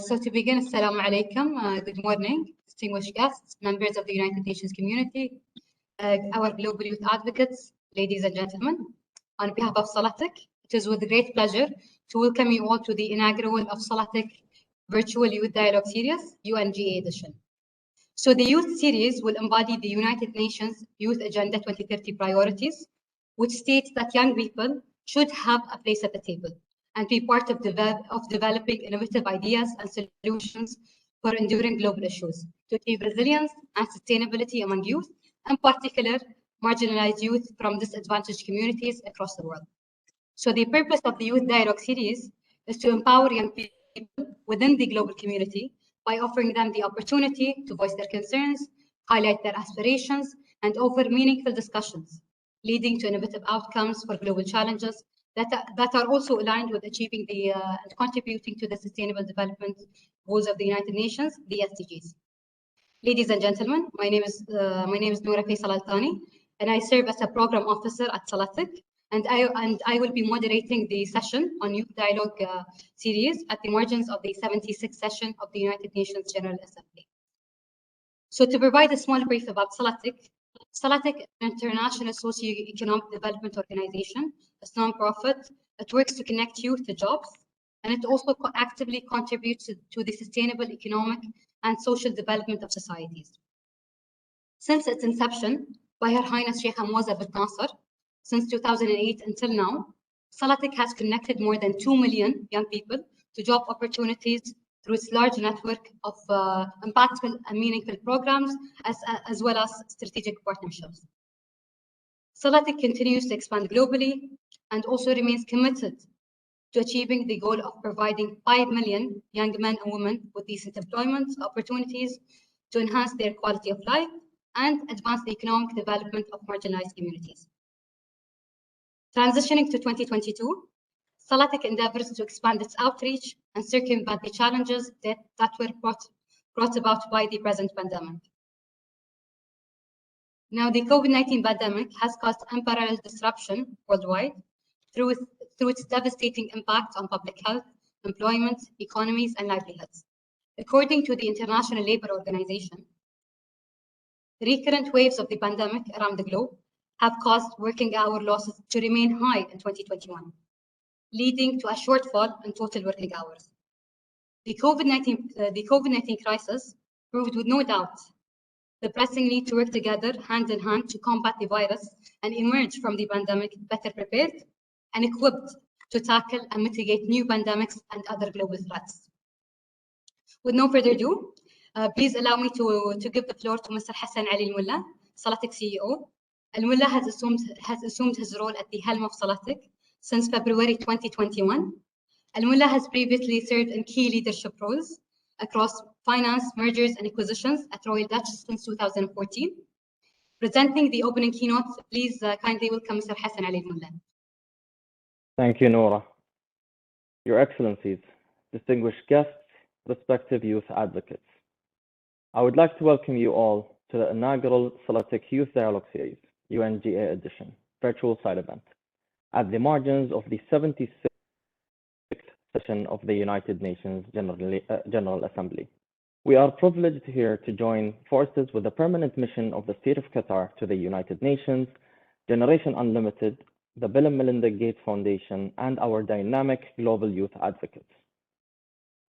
So to begin, Assalamu alaikum, good morning, distinguished guests, members of the United Nations community, our global youth advocates, ladies and gentlemen. On behalf of Silatech, it is with great pleasure to welcome you all to the inaugural of Silatech Virtual Youth Dialogue Series, UNGA Edition. So the Youth Series will embody the United Nations Youth Agenda 2030 priorities, which states that young people should have a place at the table and be part of developing innovative ideas and solutions for enduring global issues to achieve resilience and sustainability among youth, in particular, marginalized youth from disadvantaged communities across the world. So the purpose of the Youth Dialogue Series is to empower young people within the global community by offering them the opportunity to voice their concerns, highlight their aspirations, and offer meaningful discussions, leading to innovative outcomes for global challenges that are also aligned with achieving and contributing to the Sustainable Development Goals of the United Nations, the SDGs. Ladies and gentlemen, my name is Noura Faisal Al-Thani, and I serve as a program officer at Silatech, and I will be moderating the session on Youth Dialogue Series at the margins of the 76th session of the United Nations General Assembly. So to provide a small brief about Silatech, Silatech is an international socio-economic development organization. It's non-profit. It works to connect youth to jobs, and it also actively contributes to the sustainable economic and social development of societies. Since its inception by Her Highness Sheikh Hamwaza bin Nasser, since 2008 until now, Silatech has connected more than 2 million young people to job opportunities through its large network of impactful and meaningful programs, as well as strategic partnerships. Silatech continues to expand globally and also remains committed to achieving the goal of providing 5 million young men and women with decent employment opportunities to enhance their quality of life and advance the economic development of marginalized communities. Transitioning to 2022, Silatech endeavors to expand its outreach and circumvent the challenges that were brought about by the present pandemic. Now, the COVID-19 pandemic has caused unparalleled disruption worldwide through its devastating impact on public health, employment, economies, and livelihoods. According to the International Labour Organization, recurrent waves of the pandemic around the globe have caused working hour losses to remain high in 2021, leading to a shortfall in total working hours. The COVID-19 crisis proved with no doubt the pressing need to work together hand in hand to combat the virus and emerge from the pandemic better prepared and equipped to tackle and mitigate new pandemics and other global threats. With no further ado, please allow me to give the floor to Mr. Hassan Ali Al-Mulla, Silatech CEO. Al-Mulla has assumed his role at the helm of Silatech since February 2021. Al-Mulla has previously served in key leadership roles across finance, mergers, and acquisitions at Royal Dutch since 2014. Presenting the opening keynote, please kindly welcome Mr. Hassan Ali Al-Mulla. Thank you, Noura. Your Excellencies, distinguished guests, respective youth advocates. I would like to welcome you all to the inaugural Silatech Youth Dialogue Series, UNGA Edition, virtual side event, at the margins of the 76th session of the United Nations General Assembly. We are privileged here to join forces with the Permanent Mission of the State of Qatar to the United Nations, Generation Unlimited, the Bill Melinda Gates Foundation, and our dynamic global youth advocates.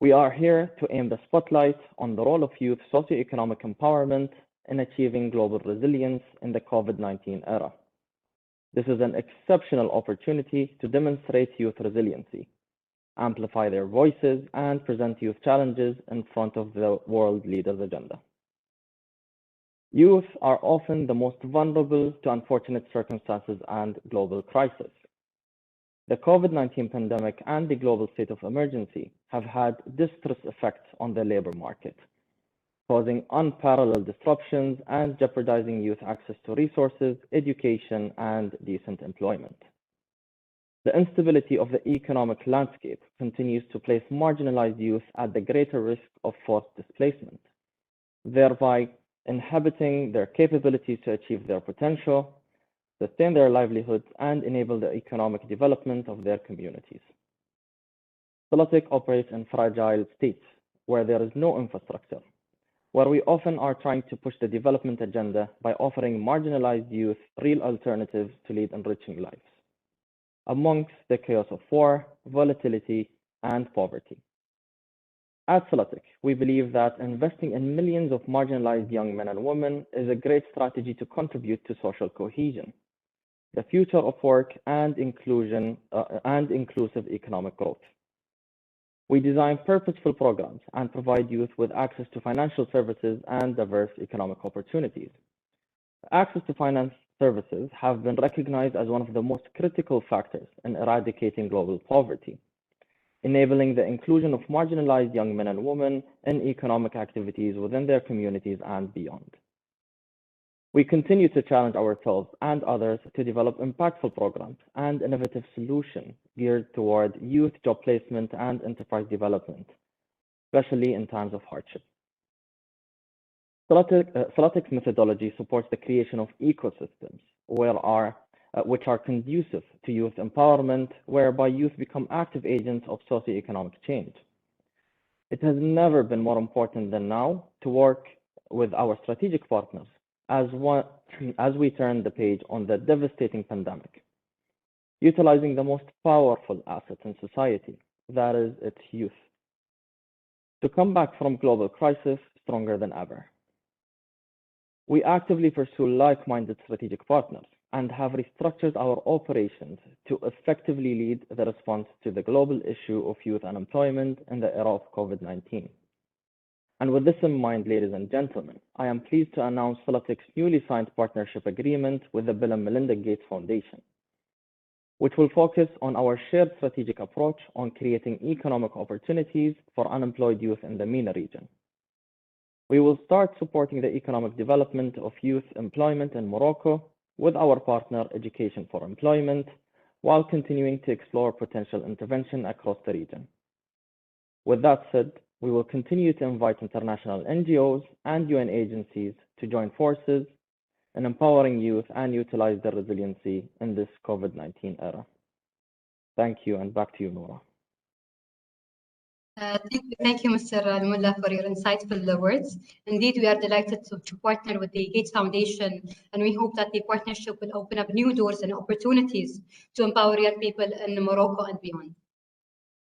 We are here to aim the spotlight on the role of youth socioeconomic empowerment in achieving global resilience in the COVID-19 era. This is an exceptional opportunity to demonstrate youth resiliency, amplify their voices, and present youth challenges in front of the world leaders' agenda. Youth are often the most vulnerable to unfortunate circumstances and global crisis. The COVID-19 pandemic and the global state of emergency have had disastrous effects on the labor market, causing unparalleled disruptions and jeopardizing youth access to resources, education, and decent employment. The instability of the economic landscape continues to place marginalized youth at the greater risk of forced displacement, thereby inhibiting their capabilities to achieve their potential, sustain their livelihoods, and enable the economic development of their communities. Silatech operates in fragile states where there is no infrastructure, where we often are trying to push the development agenda by offering marginalized youth real alternatives to lead enriching lives, amongst the chaos of war, volatility, and poverty. At Silatech, we believe that investing in millions of marginalized young men and women is a great strategy to contribute to social cohesion, the future of work, and inclusion and inclusive economic growth. We design purposeful programs and provide youth with access to financial services and diverse economic opportunities. Access to finance services have been recognized as one of the most critical factors in eradicating global poverty, enabling the inclusion of marginalized young men and women in economic activities within their communities and beyond. We continue to challenge ourselves and others to develop impactful programs and innovative solutions geared toward youth job placement and enterprise development, especially in times of hardship. Silatech's methodology supports the creation of ecosystems which are conducive to youth empowerment, whereby youth become active agents of socioeconomic change. It has never been more important than now to work with our strategic partners as we turn the page on the devastating pandemic, utilizing the most powerful asset in society, that is its youth, to come back from global crisis stronger than ever. We actively pursue like-minded strategic partners and have restructured our operations to effectively lead the response to the global issue of youth unemployment in the era of COVID-19. And with this in mind, ladies and gentlemen, I am pleased to announce Silatech's newly signed partnership agreement with the Bill Melinda Gates Foundation, which will focus on our shared strategic approach on creating economic opportunities for unemployed youth in the MENA region. We will start supporting the economic development of youth employment in Morocco with our partner Education for Employment, while continuing to explore potential intervention across the region. With that said, we will continue to invite international NGOs and UN agencies to join forces in empowering youth and utilize their resiliency in this COVID-19 era. Thank you, and back to you, Noura. Thank you, Mr. Al-Mullah, for your insightful words. Indeed, we are delighted to partner with the Gates Foundation, and we hope that the partnership will open up new doors and opportunities to empower young people in Morocco and beyond.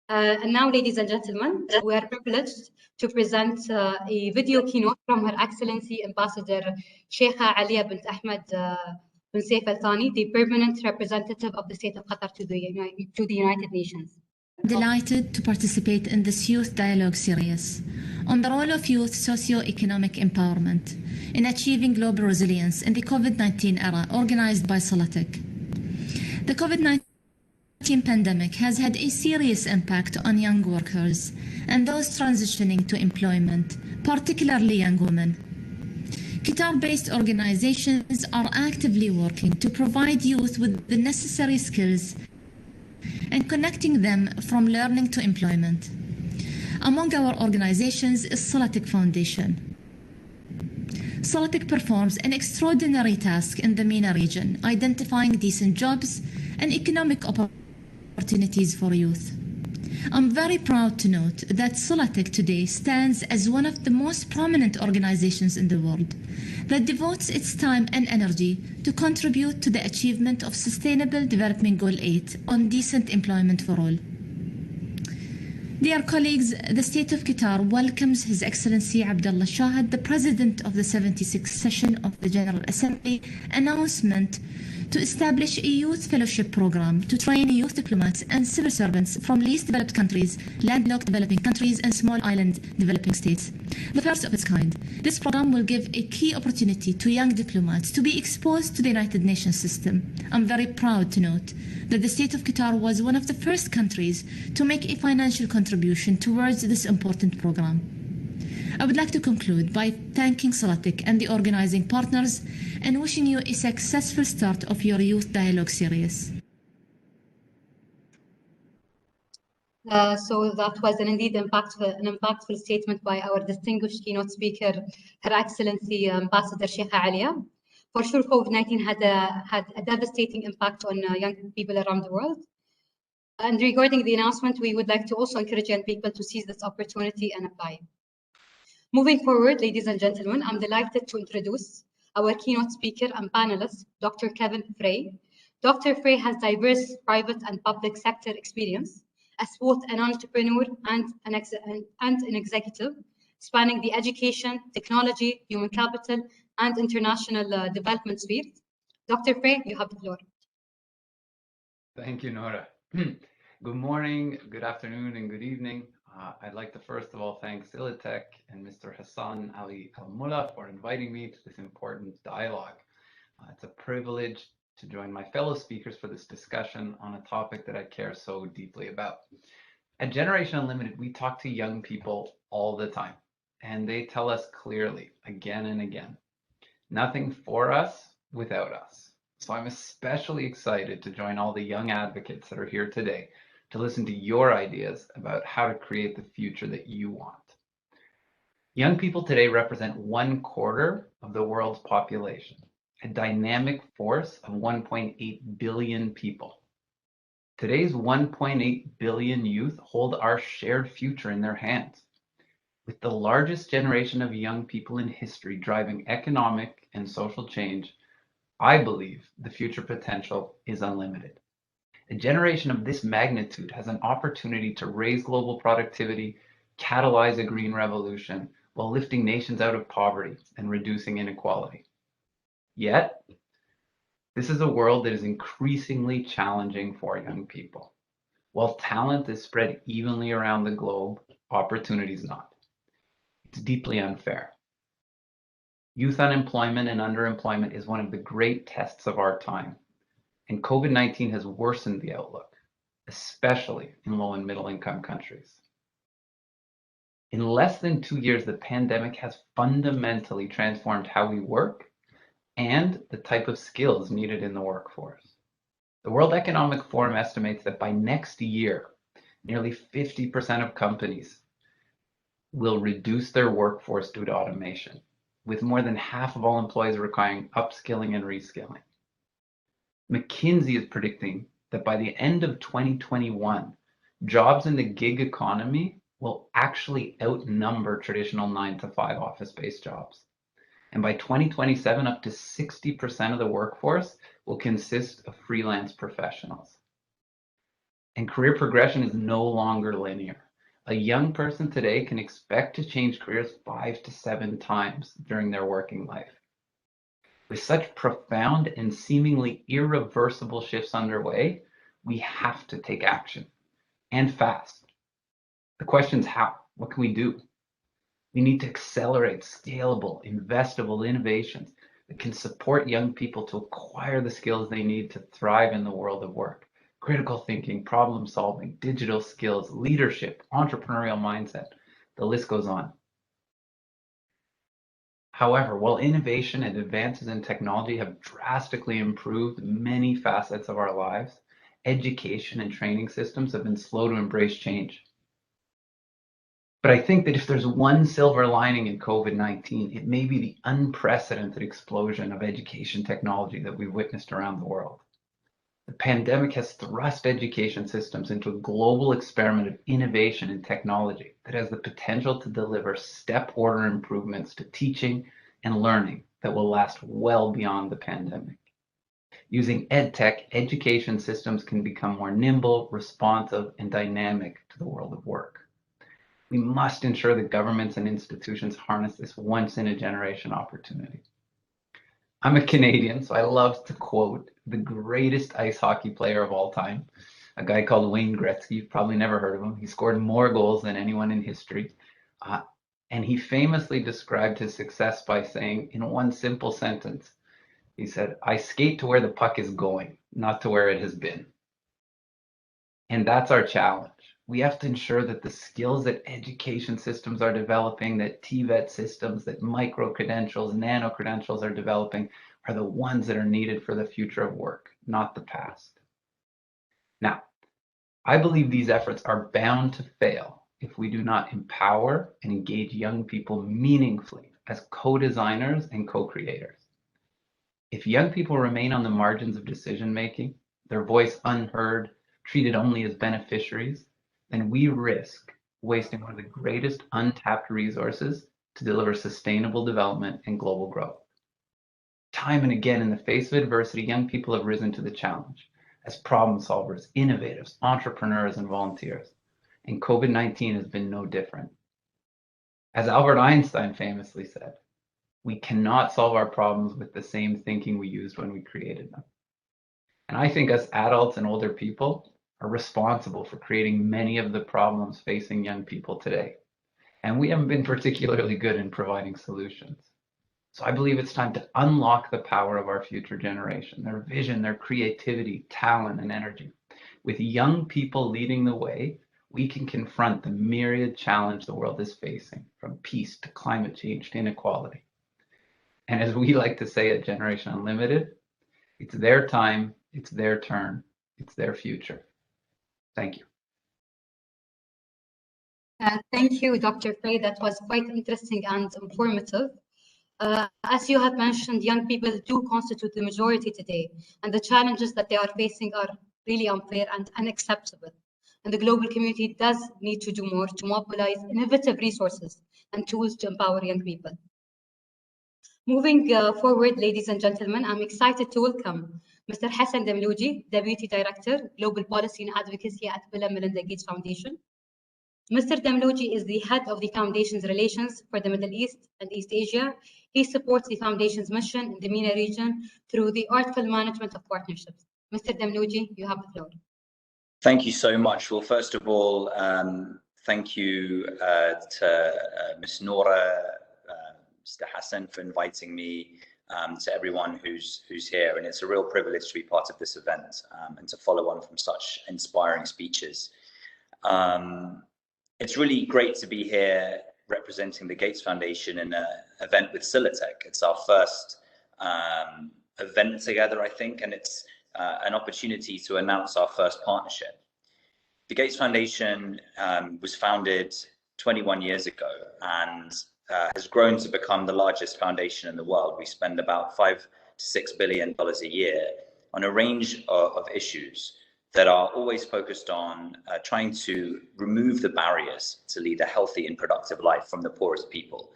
And now, ladies and gentlemen, we are privileged to present a video keynote from Her Excellency Ambassador Sheikha Alia bint Ahmed bin Saif Al Thani, the permanent representative of the State of Qatar to the United Nations. Delighted to participate in this Youth Dialogue Series on the role of youth socio-economic empowerment in achieving global resilience in the COVID-19 era, organized by Silatech. The COVID-19 pandemic has had a serious impact on young workers and those transitioning to employment, particularly young women. Qatar-based organizations are actively working to provide youth with the necessary skills and connecting them from learning to employment. Among our organizations is Silatech Foundation. Silatech performs an extraordinary task in the MENA region, identifying decent jobs and economic opportunities for youth. I'm very proud to note that Silatech today stands as one of the most prominent organizations in the world that devotes its time and energy to contribute to the achievement of Sustainable Development Goal 8 on decent employment for all. Dear colleagues, the State of Qatar welcomes His Excellency Abdullah Shahid, the President of the 76th session of the General Assembly, announcement to establish a youth fellowship program to train youth diplomats and civil servants from least developed countries, landlocked developing countries, and small island developing states. The first of its kind. This program will give a key opportunity to young diplomats to be exposed to the United Nations system. I'm very proud to note that the State of Qatar was one of the first countries to make a financial contribution towards this important program. I would like to conclude by thanking Silatech and the organizing partners and wishing you a successful start of your Youth Dialogue Series. So that was indeed an impactful statement by our distinguished keynote speaker, Her Excellency Ambassador Sheikha Alia. For sure, COVID-19 had a devastating impact on young people around the world. And regarding the announcement, we would like to also encourage young people to seize this opportunity and apply. Moving forward, ladies and gentlemen, I'm delighted to introduce our keynote speaker and panelist, Dr. Kevin Frey. Dr. Frey has diverse private and public sector experience as both an entrepreneur and an executive, spanning the education, technology, human capital, and international development spheres. Dr. Frey, you have the floor. Thank you, Nora. Good morning, good afternoon, and good evening. I'd like to first of all thank Silatech and Mr. Hassan Ali Al-Mullah for inviting me to this important dialogue. It's a privilege to join my fellow speakers for this discussion on a topic that I care so deeply about. At Generation Unlimited, we talk to young people all the time, and they tell us clearly, again and again, nothing for us without us. So I'm especially excited to join all the young advocates that are here today to listen to your ideas about how to create the future that you want. Young people today represent 1/4 of the world's population, a dynamic force of 1.8 billion people. Today's 1.8 billion youth hold our shared future in their hands, with the largest generation of young people in history driving economic and social change. I believe the future potential is unlimited. A generation of this magnitude has an opportunity to raise global productivity, catalyze a green revolution, while lifting nations out of poverty and reducing inequality. Yet, this is a world that is increasingly challenging for young people. While talent is spread evenly around the globe, opportunity is not. It's deeply unfair. Youth unemployment and underemployment is one of the great tests of our time. And COVID-19 has worsened the outlook, especially in low and middle income countries. In less than 2 years, the pandemic has fundamentally transformed how we work and the type of skills needed in the workforce. The World Economic Forum estimates that by next year, nearly 50% of companies will reduce their workforce due to automation, with more than half of all employees requiring upskilling and reskilling. McKinsey is predicting that by the end of 2021, jobs in the gig economy will actually outnumber traditional 9-to-5 office-based jobs. And by 2027, up to 60% of the workforce will consist of freelance professionals. And career progression is no longer linear. A young person today can expect to change careers 5 to 7 times during their working life. With such profound and seemingly irreversible shifts underway, we have to take action, and fast. The question is how? What can we do? We need to accelerate scalable, investable innovations that can support young people to acquire the skills they need to thrive in the world of work. Critical thinking, problem solving, digital skills, leadership, entrepreneurial mindset, the list goes on. However, while innovation and advances in technology have drastically improved many facets of our lives, education and training systems have been slow to embrace change. But I think that if there's one silver lining in COVID-19, it may be the unprecedented explosion of education technology that we've witnessed around the world. The pandemic has thrust education systems into a global experiment of innovation and technology that has the potential to deliver step-order improvements to teaching and learning that will last well beyond the pandemic. Using EdTech, education systems can become more nimble, responsive, and dynamic to the world of work. We must ensure that governments and institutions harness this once-in-a-generation opportunity. I'm a Canadian, so I love to quote the greatest ice hockey player of all time, a guy called Wayne Gretzky. You've probably never heard of him. He scored more goals than anyone in history. And he famously described his success by saying, in one simple sentence, he said, "I skate to where the puck is going, not to where it has been." And that's our challenge. We have to ensure that the skills that education systems are developing, that TVET systems, that micro-credentials, nano-credentials are developing are the ones that are needed for the future of work, not the past. Now, I believe these efforts are bound to fail if we do not empower and engage young people meaningfully as co-designers and co-creators. If young people remain on the margins of decision-making, their voice unheard, treated only as beneficiaries, then we risk wasting one of the greatest untapped resources to deliver sustainable development and global growth. Time and again, in the face of adversity, young people have risen to the challenge as problem solvers, innovators, entrepreneurs, and volunteers. And COVID-19 has been no different. As Albert Einstein famously said, we cannot solve our problems with the same thinking we used when we created them. And I think us adults and older people are responsible for creating many of the problems facing young people today. And we haven't been particularly good in providing solutions. So I believe it's time to unlock the power of our future generation, their vision, their creativity, talent, and energy. With young people leading the way, we can confront the myriad challenge the world is facing, from peace to climate change to inequality. And as we like to say at Generation Unlimited, it's their time, it's their turn, it's their future. Thank you. Thank you, Dr. Frey. That was quite interesting and informative. As you have mentioned, young people do constitute the majority today, and the challenges that they are facing are really unfair and unacceptable. And the global community does need to do more to mobilize innovative resources and tools to empower young people. Moving forward, ladies and gentlemen, I'm excited to welcome Mr. Hassan Damlouji, Deputy Director, Global Policy and Advocacy at Bill Melinda Gates Foundation. Mr. Damlouji is the head of the Foundation's relations for the Middle East and East Asia. He supports the Foundation's mission in the MENA region through the artful management of partnerships. Mr. Damlouji, you have the floor. Thank you so much. Well, first of all, thank you to Ms. Nora, Mr. Hassan, for inviting me, to everyone who's here. And it's a real privilege to be part of this event and to follow on from such inspiring speeches. It's really great to be here representing the Gates Foundation in an event with Silatech. It's our first event together, I think, and it's an opportunity to announce our first partnership. The Gates Foundation was founded 21 years ago and has grown to become the largest foundation in the world. We spend about $5 to $6 billion a year on a range of issues that are always focused on trying to remove the barriers to lead a healthy and productive life from the poorest people.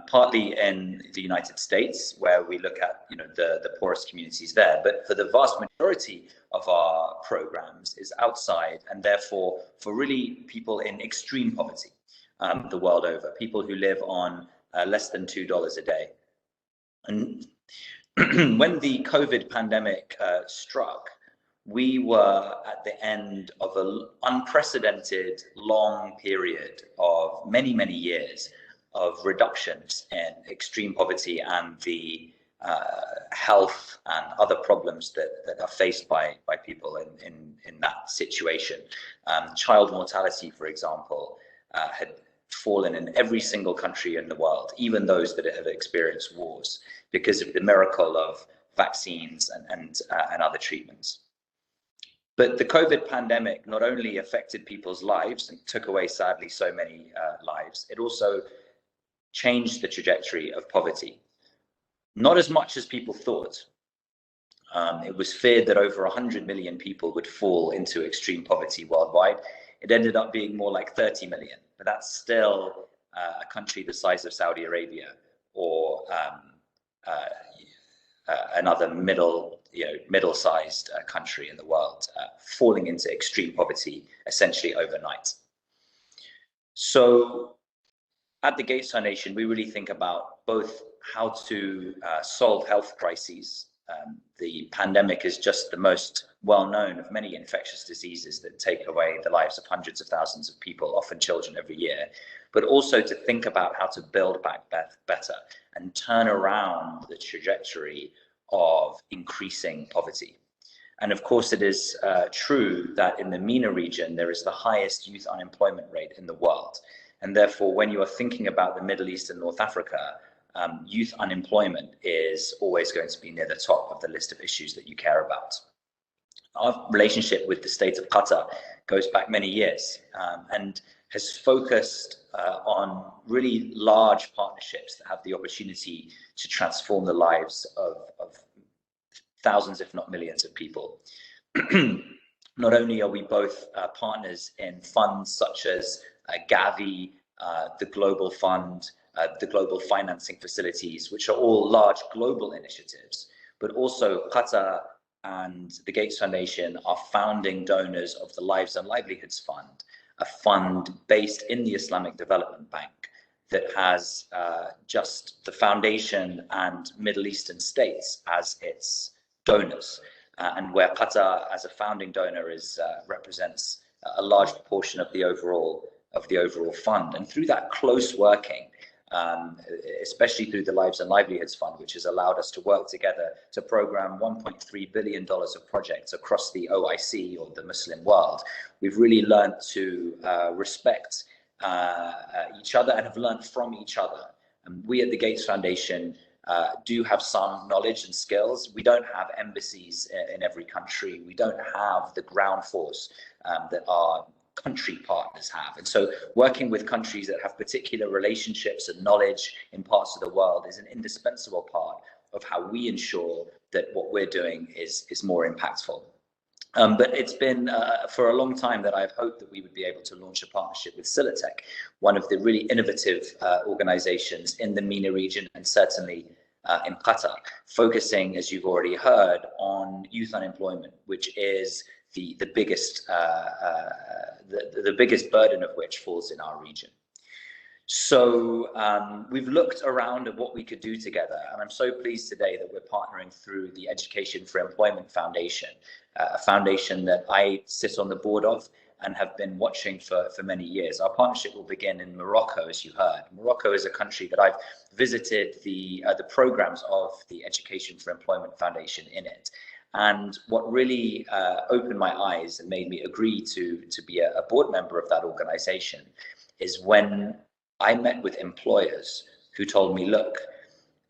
Partly in the United States, where we look at the poorest communities there, but for the vast majority of our programs is outside, and therefore for really people in extreme poverty the world over, people who live on less than $2 a day. And when the COVID pandemic struck, we were at the end of an unprecedented long period of many, many years of reductions in extreme poverty and the health and other problems that are faced by people in that situation. Child mortality, for example, had fallen in every single country in the world, even those that have experienced wars, because of the miracle of vaccines and other treatments. But the COVID pandemic not only affected people's lives and took away, sadly, so many lives, it also changed the trajectory of poverty. Not as much as people thought. It was feared that over 100 million people would fall into extreme poverty worldwide. It ended up being more like 30 million, but that's still a country the size of Saudi Arabia or another middle-sized country in the world, falling into extreme poverty essentially overnight. So at the Gates Foundation, we really think about both how to solve health crises. The pandemic is just the most well-known of many infectious diseases that take away the lives of hundreds of thousands of people, often children, every year, but also to think about how to build back better and turn around the trajectory of increasing poverty. And of course, it is true that in the MENA region, there is the highest youth unemployment rate in the world. And therefore, when you are thinking about the Middle East and North Africa, youth unemployment is always going to be near the top of the list of issues that you care about. Our relationship with the state of Qatar goes back many years and has focused on really large partnerships that have the opportunity to transform the lives of thousands, if not millions, of people. Not only are we both partners in funds such as Gavi, the Global Fund, the Global Financing Facilities, which are all large global initiatives, but also Qatar and the Gates Foundation are founding donors of the Lives and Livelihoods Fund, a fund based in the Islamic Development Bank that has just the foundation and Middle Eastern states as its donors, and where Qatar as a founding donor represents a large proportion of the overall fund. And through that close working, especially through the Lives and Livelihoods Fund, which has allowed us to work together to program $1.3 billion of projects across the OIC, or the Muslim world, we've really learned to respect each other and have learned from each other. And we at the Gates Foundation do have some knowledge and skills. We don't have embassies in every country. We don't have the ground force that our country partners have. And so working with countries that have particular relationships and knowledge in parts of the world is an indispensable part of how we ensure that what we're doing is more impactful. But it's been for a long time that I've hoped that we would be able to launch a partnership with Silatech, one of the really innovative organizations in the MENA region, and certainly in Qatar, focusing, as you've already heard, on youth unemployment, which is the biggest burden of which falls in our region. So we've looked around at what we could do together, and I'm so pleased today that we're partnering through the Education for Employment Foundation, a foundation that I sit on the board of and have been watching for many years. Our partnership will begin in Morocco, as you heard. Morocco is a country that I've visited the programs of the Education for Employment Foundation in it. And what really opened my eyes and made me agree to be a board member of that organization is when I met with employers who told me, look,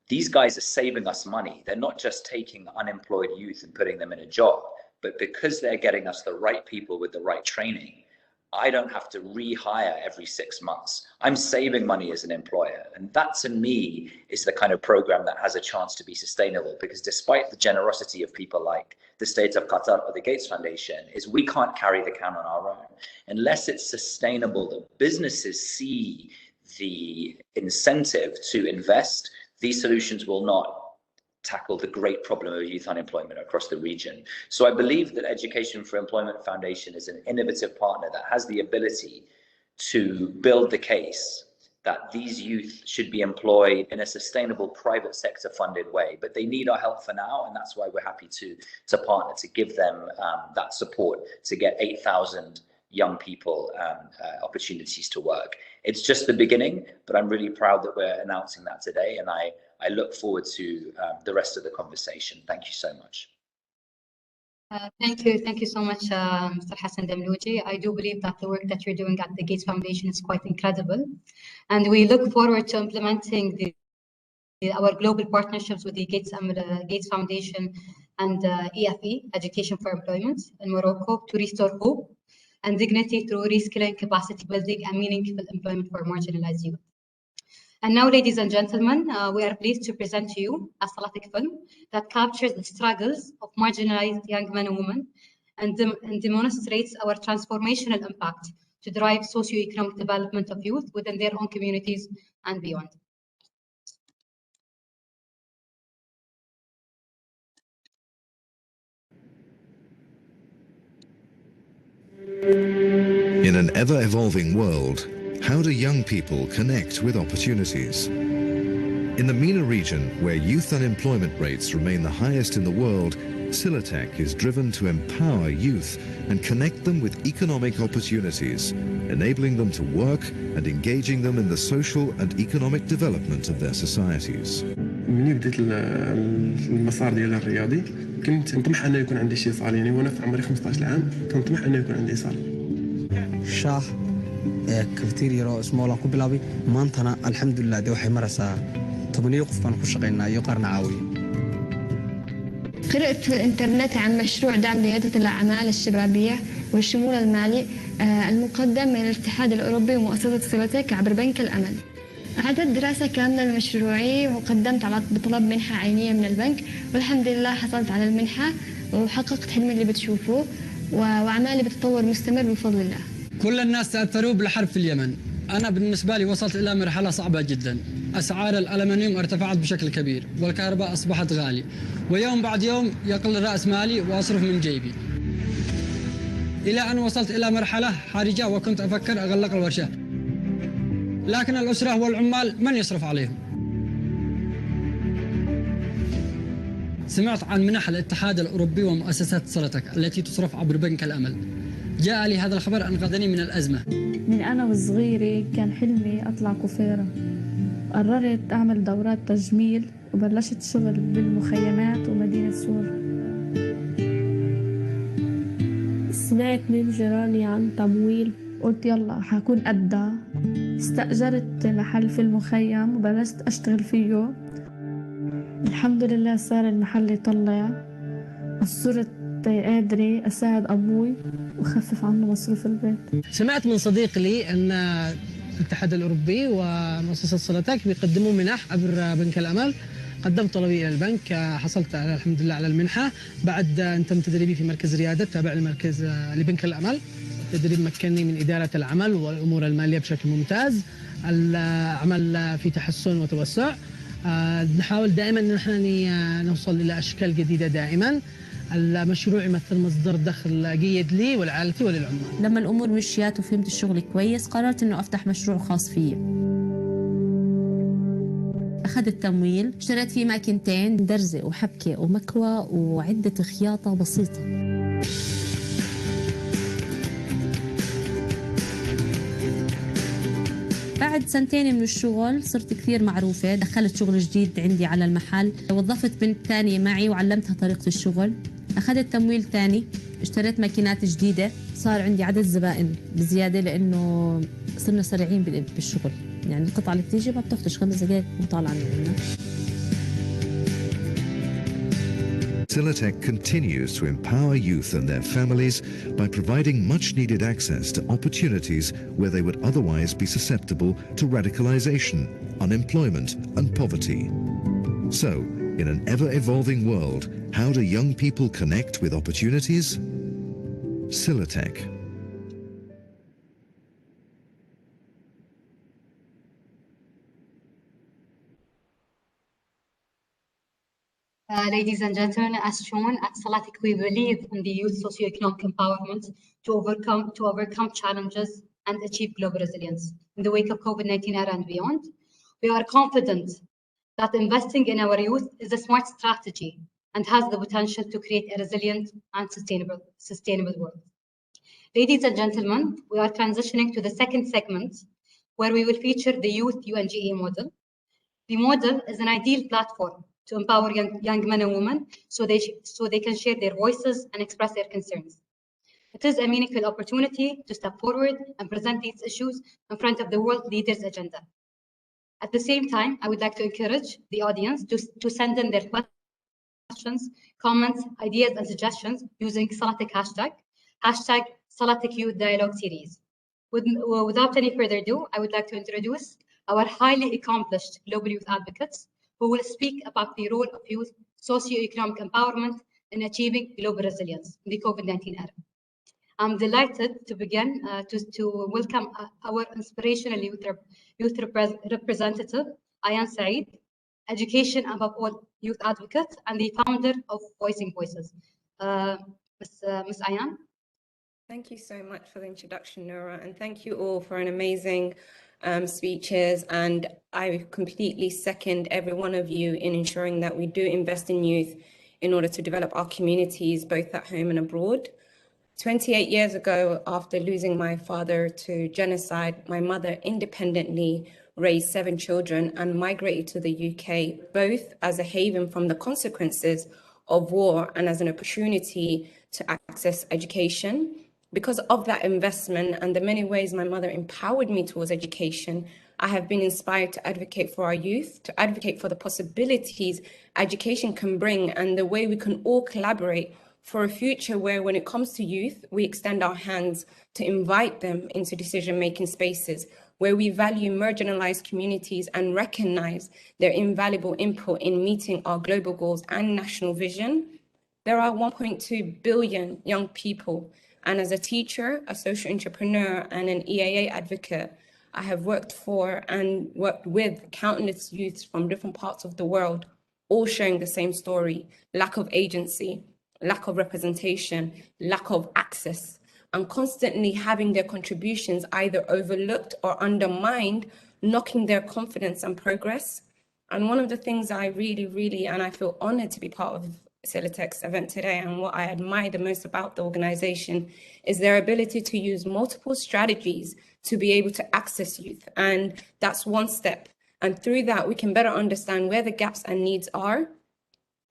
these guys are saving us money. They're not just taking unemployed youth and putting them in a job, but because they're getting us the right people with the right training, I don't have to rehire every 6 months. I'm saving money as an employer. And that, to me, is the kind of program that has a chance to be sustainable, because despite the generosity of people like the State of Qatar or the Gates Foundation, is we can't carry the can on our own. Unless it's sustainable, that businesses see the incentive to invest, these solutions will not tackle the great problem of youth unemployment across the region. So I believe that Education for Employment Foundation is an innovative partner that has the ability to build the case that these youth should be employed in a sustainable private sector funded way, but they need our help for now, and that's why we're happy to partner to give them that support to get 8,000 young people opportunities to work. It's just the beginning, but I'm really proud that we're announcing that today, and I look forward to the rest of the conversation. Thank you so much. Thank you so much, Mr. Hassan Damlouji. I do believe that the work that you're doing at the Gates Foundation is quite incredible, and we look forward to implementing our global partnerships with the Gates Foundation and EFE, Education for Employment, in Morocco, to restore hope and dignity through reskilling, capacity building, and meaningful employment for marginalized youth. And now, ladies and gentlemen, we are pleased to present to you a Silatech film that captures the struggles of marginalized young men and women and demonstrates our transformational impact to drive socio-economic development of youth within their own communities and beyond. In an ever-evolving world, how do young people connect with opportunities? In the MENA region, where youth unemployment rates remain the highest in the world, Silatech is driven to empower youth and connect them with economic opportunities, enabling them to work and engaging them in the social and economic development of their societies. مني بديت المسار ديالي الرياضي كنت نطمح أن يكون عندي شي صال، يعني وأنا في عمري 15 عام كنطمح أن يكون عندي صال. شاه كفتيري رأس مولا قبلابي مانتنا الحمد لله دي وحي مرسا تبني يوقف بان خشقينا يقارن عاوي. قرأت في الإنترنت عن مشروع دعم ريادة الأعمال الشبابية والشمول المالي المقدم من الاتحاد الأوروبي ومؤسسة سيلاتك عبر بنك الأمل. أعدت دراسة كاملة لمشروعي وقدمت بطلب منحة عينية من البنك، والحمد لله حصلت على المنحة وحققت حلمي اللي بتشوفوه. وأعمالي بتطور مستمر بفضل الله. كل الناس تأثروا بالحرب في اليمن. أنا بالنسبة لي وصلت إلى مرحلة صعبة جدا. أسعار الألمنيوم ارتفعت بشكل كبير والكهرباء أصبحت غالية، ويوم بعد يوم يقل رأس مالي وأصرف من جيبي، إلى أن وصلت إلى مرحلة حرجة وكنت أفكر أغلق الورشة، لكن الأسرة والعمال من يصرف عليهم؟ سمعت عن منح الاتحاد الأوروبي ومؤسسات سيلاتك التي تصرف عبر بنك الأمل. جاء لي هذا الخبر أنقذني من الأزمة. من أنا وصغيرة كان حلمي أطلع كوفيرة. قررت أعمل دورات تجميل وبلشت شغل بالمخيمات ومدينة سور. سمعت من جيراني عن تمويل، قلت يلا حكون قدها. استأجرت محل في المخيم وبلشت أشتغل فيه. الحمد لله صار المحل يطلع، وصرت قادرة أساعد أبوي وخفف عنه مصروف البيت. سمعت من صديق لي أن الاتحاد الأوروبي ومؤسسة سيلاتك بيقدموا منح عبر بنك الأمل. قدمت طلبي إلى البنك، حصلت الحمد لله على المنحة. بعد أن تم تدريبي في مركز ريادة تابع المركز لبنك الأمل. التدريب مكنني من إدارة العمل والأمور المالية بشكل ممتاز. العمل في تحسن وتوسع. نحاول دائما أن احنا نوصل إلى أشكال جديدة دائما. المشروع يمثل مصدر دخل جيد لي ولعائلتي وللعمال. لما الأمور مشيت وفهمت الشغل كويس قررت إنه أفتح مشروع خاص فيي. أخذت تمويل، اشتريت فيه ماكينتين، درزة وحبكة ومكوى وعدة خياطة بسيطة. بعد سنتين من الشغل صرت كثير معروفة، دخلت شغل جديد عندي على المحل، وظفت بنت تانية معي وعلمتها طريقة الشغل. أخذت تمويل تاني، اشتريت ماكينات جديدة، صار عندي عدد زبائن بزيادة لأنه صرنا سريعين بالشغل. يعني القطعة اللي بتيجي ما بتاخدش 5 دقائق وطالعة من عندنا. Silatech continues to empower youth and their families by providing much-needed access to opportunities where they would otherwise be susceptible to radicalization, unemployment, and poverty. So, in an ever-evolving world, how do young people connect with opportunities? Silatech. Ladies and gentlemen, as shown at Silatech, we believe in the youth socio-economic empowerment to overcome challenges and achieve global resilience. In the wake of COVID-19 era and beyond, we are confident that investing in our youth is a smart strategy and has the potential to create a resilient and sustainable world. Ladies and gentlemen, we are transitioning to the second segment where we will feature the youth UNGA model. The model is an ideal platform to empower young men and women so they can share their voices and express their concerns. It is a meaningful opportunity to step forward and present these issues in front of the world leaders' agenda. At the same time, I would like to encourage the audience to send in their questions, comments, ideas, and suggestions using Silatech hashtag Silatech Youth Dialogue Series. Without any further ado, I would like to introduce our highly accomplished global youth advocates who will speak about the role of youth socio-economic empowerment in achieving global resilience in the COVID-19 era. I'm delighted to begin to welcome our inspirational youth representative, Ayan Saeed, education above all youth advocate and the founder of Voicing Voices. Ms. Ayan. Thank you so much for the introduction, Noura, and thank you all for an amazing speeches. And I completely second every one of you in ensuring that we do invest in youth in order to develop our communities, both at home and abroad. 28 years ago, after losing my father to genocide, my mother independently raised 7 children and migrated to the UK, both as a haven from the consequences of war and as an opportunity to access education. Because of that investment and the many ways my mother empowered me towards education, I have been inspired to advocate for our youth, to advocate for the possibilities education can bring and the way we can all collaborate for a future where, when it comes to youth, we extend our hands to invite them into decision-making spaces, where we value marginalized communities and recognize their invaluable input in meeting our global goals and national vision. There are 1.2 billion young people. And as a teacher, a social entrepreneur, and an EAA advocate, I have worked for and worked with countless youths from different parts of the world, all sharing the same story: lack of agency, lack of representation, lack of access, and constantly having their contributions either overlooked or undermined, knocking their confidence and progress. And one of the things I really, and I feel honored to be part of Silatech's event today, and what I admire the most about the organization, is their ability to use multiple strategies to be able to access youth. And that's one step. And through that, we can better understand where the gaps and needs are.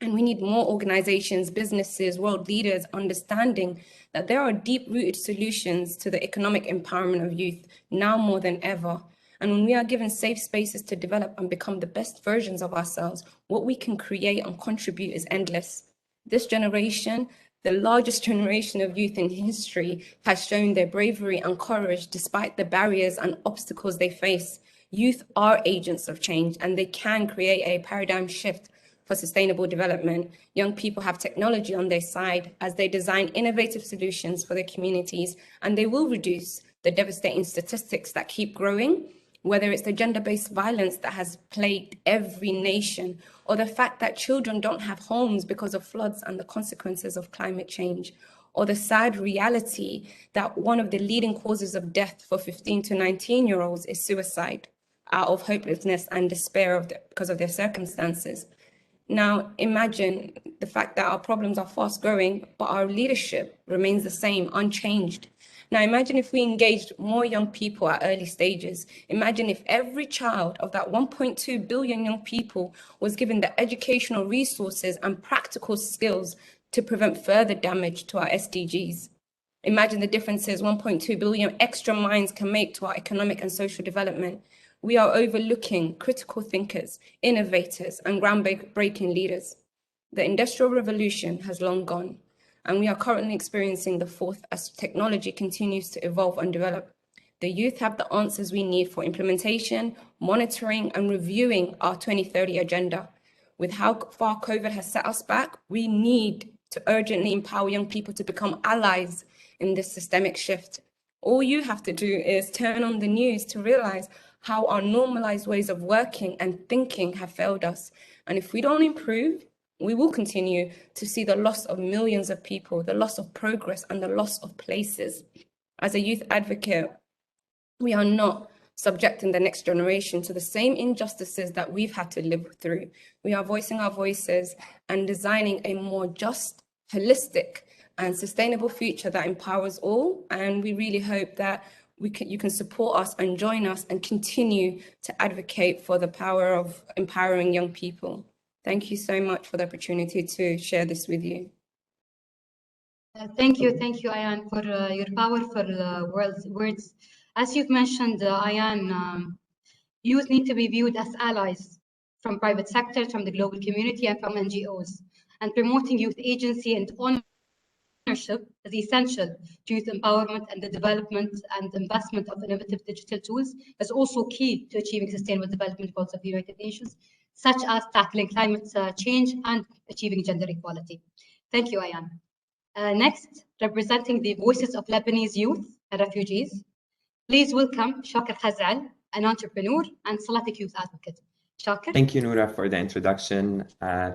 And we need more organizations, businesses, world leaders understanding that there are deep-rooted solutions to the economic empowerment of youth now more than ever. And when we are given safe spaces to develop and become the best versions of ourselves, what we can create and contribute is endless. This generation, the largest generation of youth in history, has shown their bravery and courage despite the barriers and obstacles they face. Youth are agents of change, and they can create a paradigm shift for sustainable development. Young people have technology on their side as they design innovative solutions for their communities, and they will reduce the devastating statistics that keep growing, whether it's the gender-based violence that has plagued every nation, or the fact that children don't have homes because of floods and the consequences of climate change, or the sad reality that one of the leading causes of death for 15 to 19-year-olds is suicide out of hopelessness and despair because of their circumstances. Now, imagine the fact that our problems are fast growing, but our leadership remains the same, unchanged. Now, imagine if we engaged more young people at early stages. Imagine if every child of that 1.2 billion young people was given the educational resources and practical skills to prevent further damage to our SDGs. Imagine the differences 1.2 billion extra minds can make to our economic and social development. We are overlooking critical thinkers, innovators, and groundbreaking leaders. The Industrial Revolution has long gone, and we are currently experiencing the fourth as technology continues to evolve and develop. The youth have the answers we need for implementation, monitoring, and reviewing our 2030 agenda. With how far COVID has set us back, we need to urgently empower young people to become allies in this systemic shift. All you have to do is turn on the news to realize how our normalized ways of working and thinking have failed us. And if we don't improve, we will continue to see the loss of millions of people, the loss of progress, and the loss of places. As a youth advocate, we are not subjecting the next generation to the same injustices that we've had to live through. We are voicing our voices and designing a more just, holistic, and sustainable future that empowers all. And we really hope that you can support us and join us and continue to advocate for the power of empowering young people. Thank you so much for the opportunity to share this with you. Thank you, Ayan, for your powerful words. As you've mentioned, Ayan, youth need to be viewed as allies from private sectors, from the global community, and from NGOs. And promoting youth agency and ownership is essential to youth empowerment, and the development and investment of innovative digital tools is also key to achieving sustainable development goals of the United Nations, such as tackling climate change and achieving gender equality. Thank you, Ayan. Next, representing the voices of Lebanese youth and refugees, please welcome Shakir Khazal, an entrepreneur and Silatech Youth Advocate. Shakir. Thank you, Noura, for the introduction.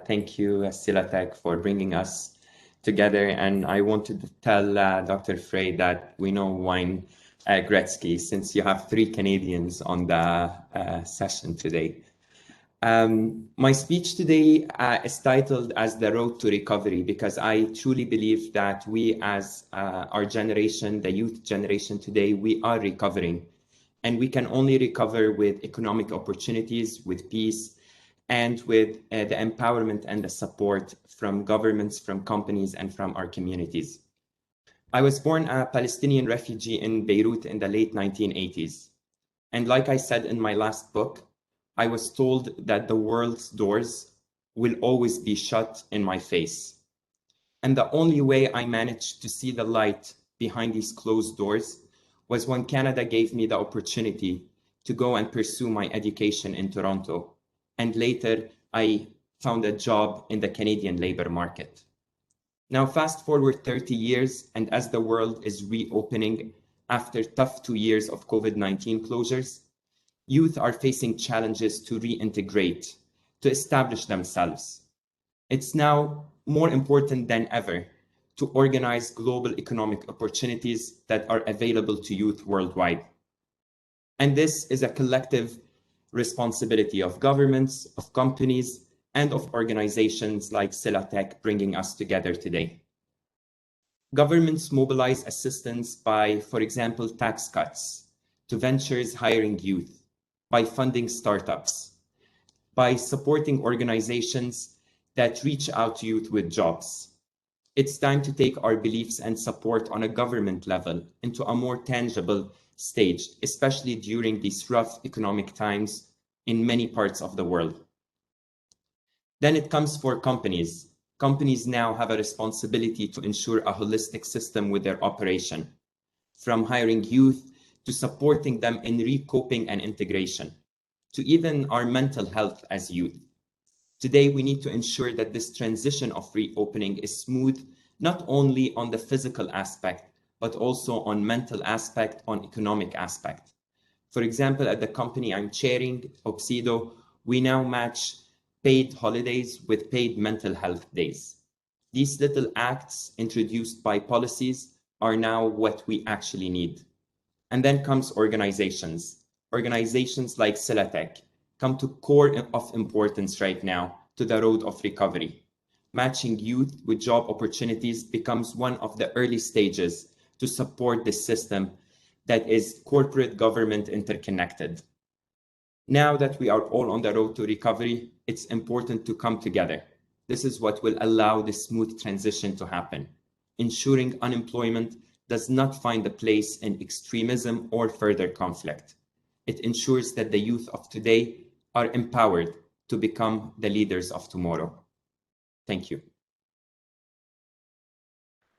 Thank you, Silatech, for bringing us together. And I wanted to tell Dr. Frey that we know Wayne Gretzky, since you have 3 Canadians on the session today. My speech today is titled as The Road to Recovery, because I truly believe that we as our generation, the youth generation today, we are recovering. And we can only recover with economic opportunities, with peace, and with the empowerment and the support from governments, from companies, and from our communities. I was born a Palestinian refugee in Beirut in the late 1980s. And like I said in my last book, I was told that the world's doors will always be shut in my face. And the only way I managed to see the light behind these closed doors was when Canada gave me the opportunity to go and pursue my education in Toronto. And later, I found a job in the Canadian labor market. Now, fast forward 30 years, and as the world is reopening after tough 2 years of COVID-19 closures, youth are facing challenges to reintegrate, to establish themselves. It's now more important than ever to organize global economic opportunities that are available to youth worldwide. And this is a collective responsibility of governments, of companies, and of organizations like Silatech bringing us together today. Governments mobilize assistance by, for example, tax cuts, to ventures hiring youth, by funding startups, by supporting organizations that reach out to youth with jobs. It's time to take our beliefs and support on a government level into a more tangible stage, especially during these rough economic times in many parts of the world. Then it comes for companies. Companies now have a responsibility to ensure a holistic system with their operation, from hiring youth to supporting them in recoping and integration, to even our mental health as youth. Today, we need to ensure that this transition of reopening is smooth, not only on the physical aspect, but also on mental aspect, on economic aspect. For example, at the company I'm chairing, Opsido, we now match paid holidays with paid mental health days. These little acts introduced by policies are now what we actually need. And then comes organizations. Organizations like Silatech come to core of importance right now to the road of recovery. Matching youth with job opportunities becomes one of the early stages to support this system that is corporate government interconnected. Now that we are all on the road to recovery, it's important to come together. This is what will allow this smooth transition to happen, ensuring unemployment does not find a place in extremism or further conflict. It ensures that the youth of today are empowered to become the leaders of tomorrow. Thank you.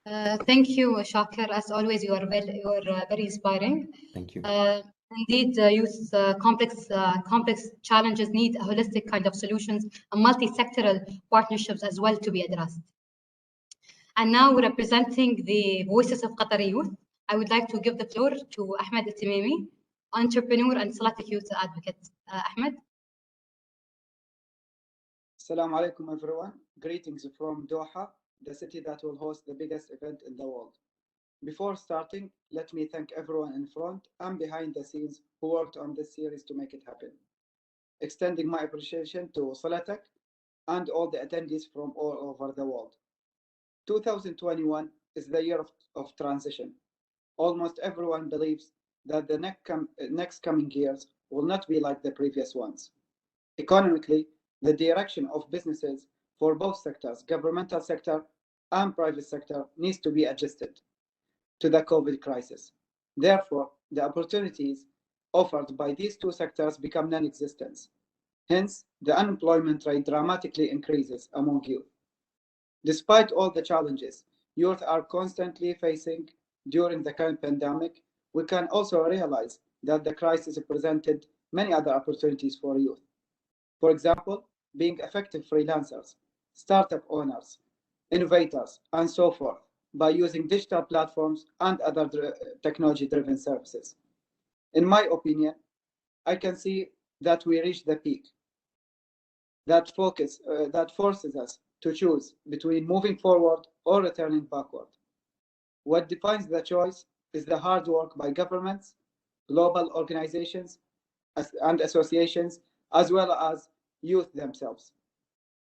Thank you, Shakir. As always, you are very inspiring. Thank you. Indeed, youth complex challenges need a holistic kind of solutions and multi-sectoral partnerships as well to be addressed. And now, representing the voices of Qatari youth, I would like to give the floor to Ahmed Al-Timimi, entrepreneur and Silatech Youth Advocate. Ahmed. Assalamu alaikum, everyone. Greetings from Doha, the city that will host the biggest event in the world. Before starting, let me thank everyone in front and behind the scenes who worked on this series to make it happen. Extending my appreciation to Silatech and all the attendees from all over the world. 2021 is the year of transition. Almost everyone believes that the next coming years will not be like the previous ones. Economically, the direction of businesses for both sectors, governmental sector and private sector, needs to be adjusted to the COVID crisis. Therefore, the opportunities offered by these two sectors become non-existent. Hence, the unemployment rate dramatically increases among youth. Despite all the challenges youth are constantly facing during the current pandemic, we can also realize that the crisis presented many other opportunities for youth. For example, being effective freelancers, startup owners, innovators, and so forth, by using digital platforms and other technology-driven services. In my opinion, I can see that we reached the peak. That forces us to choose between moving forward or returning backward. What defines the choice is the hard work by governments, global organizations, and associations, as well as youth themselves.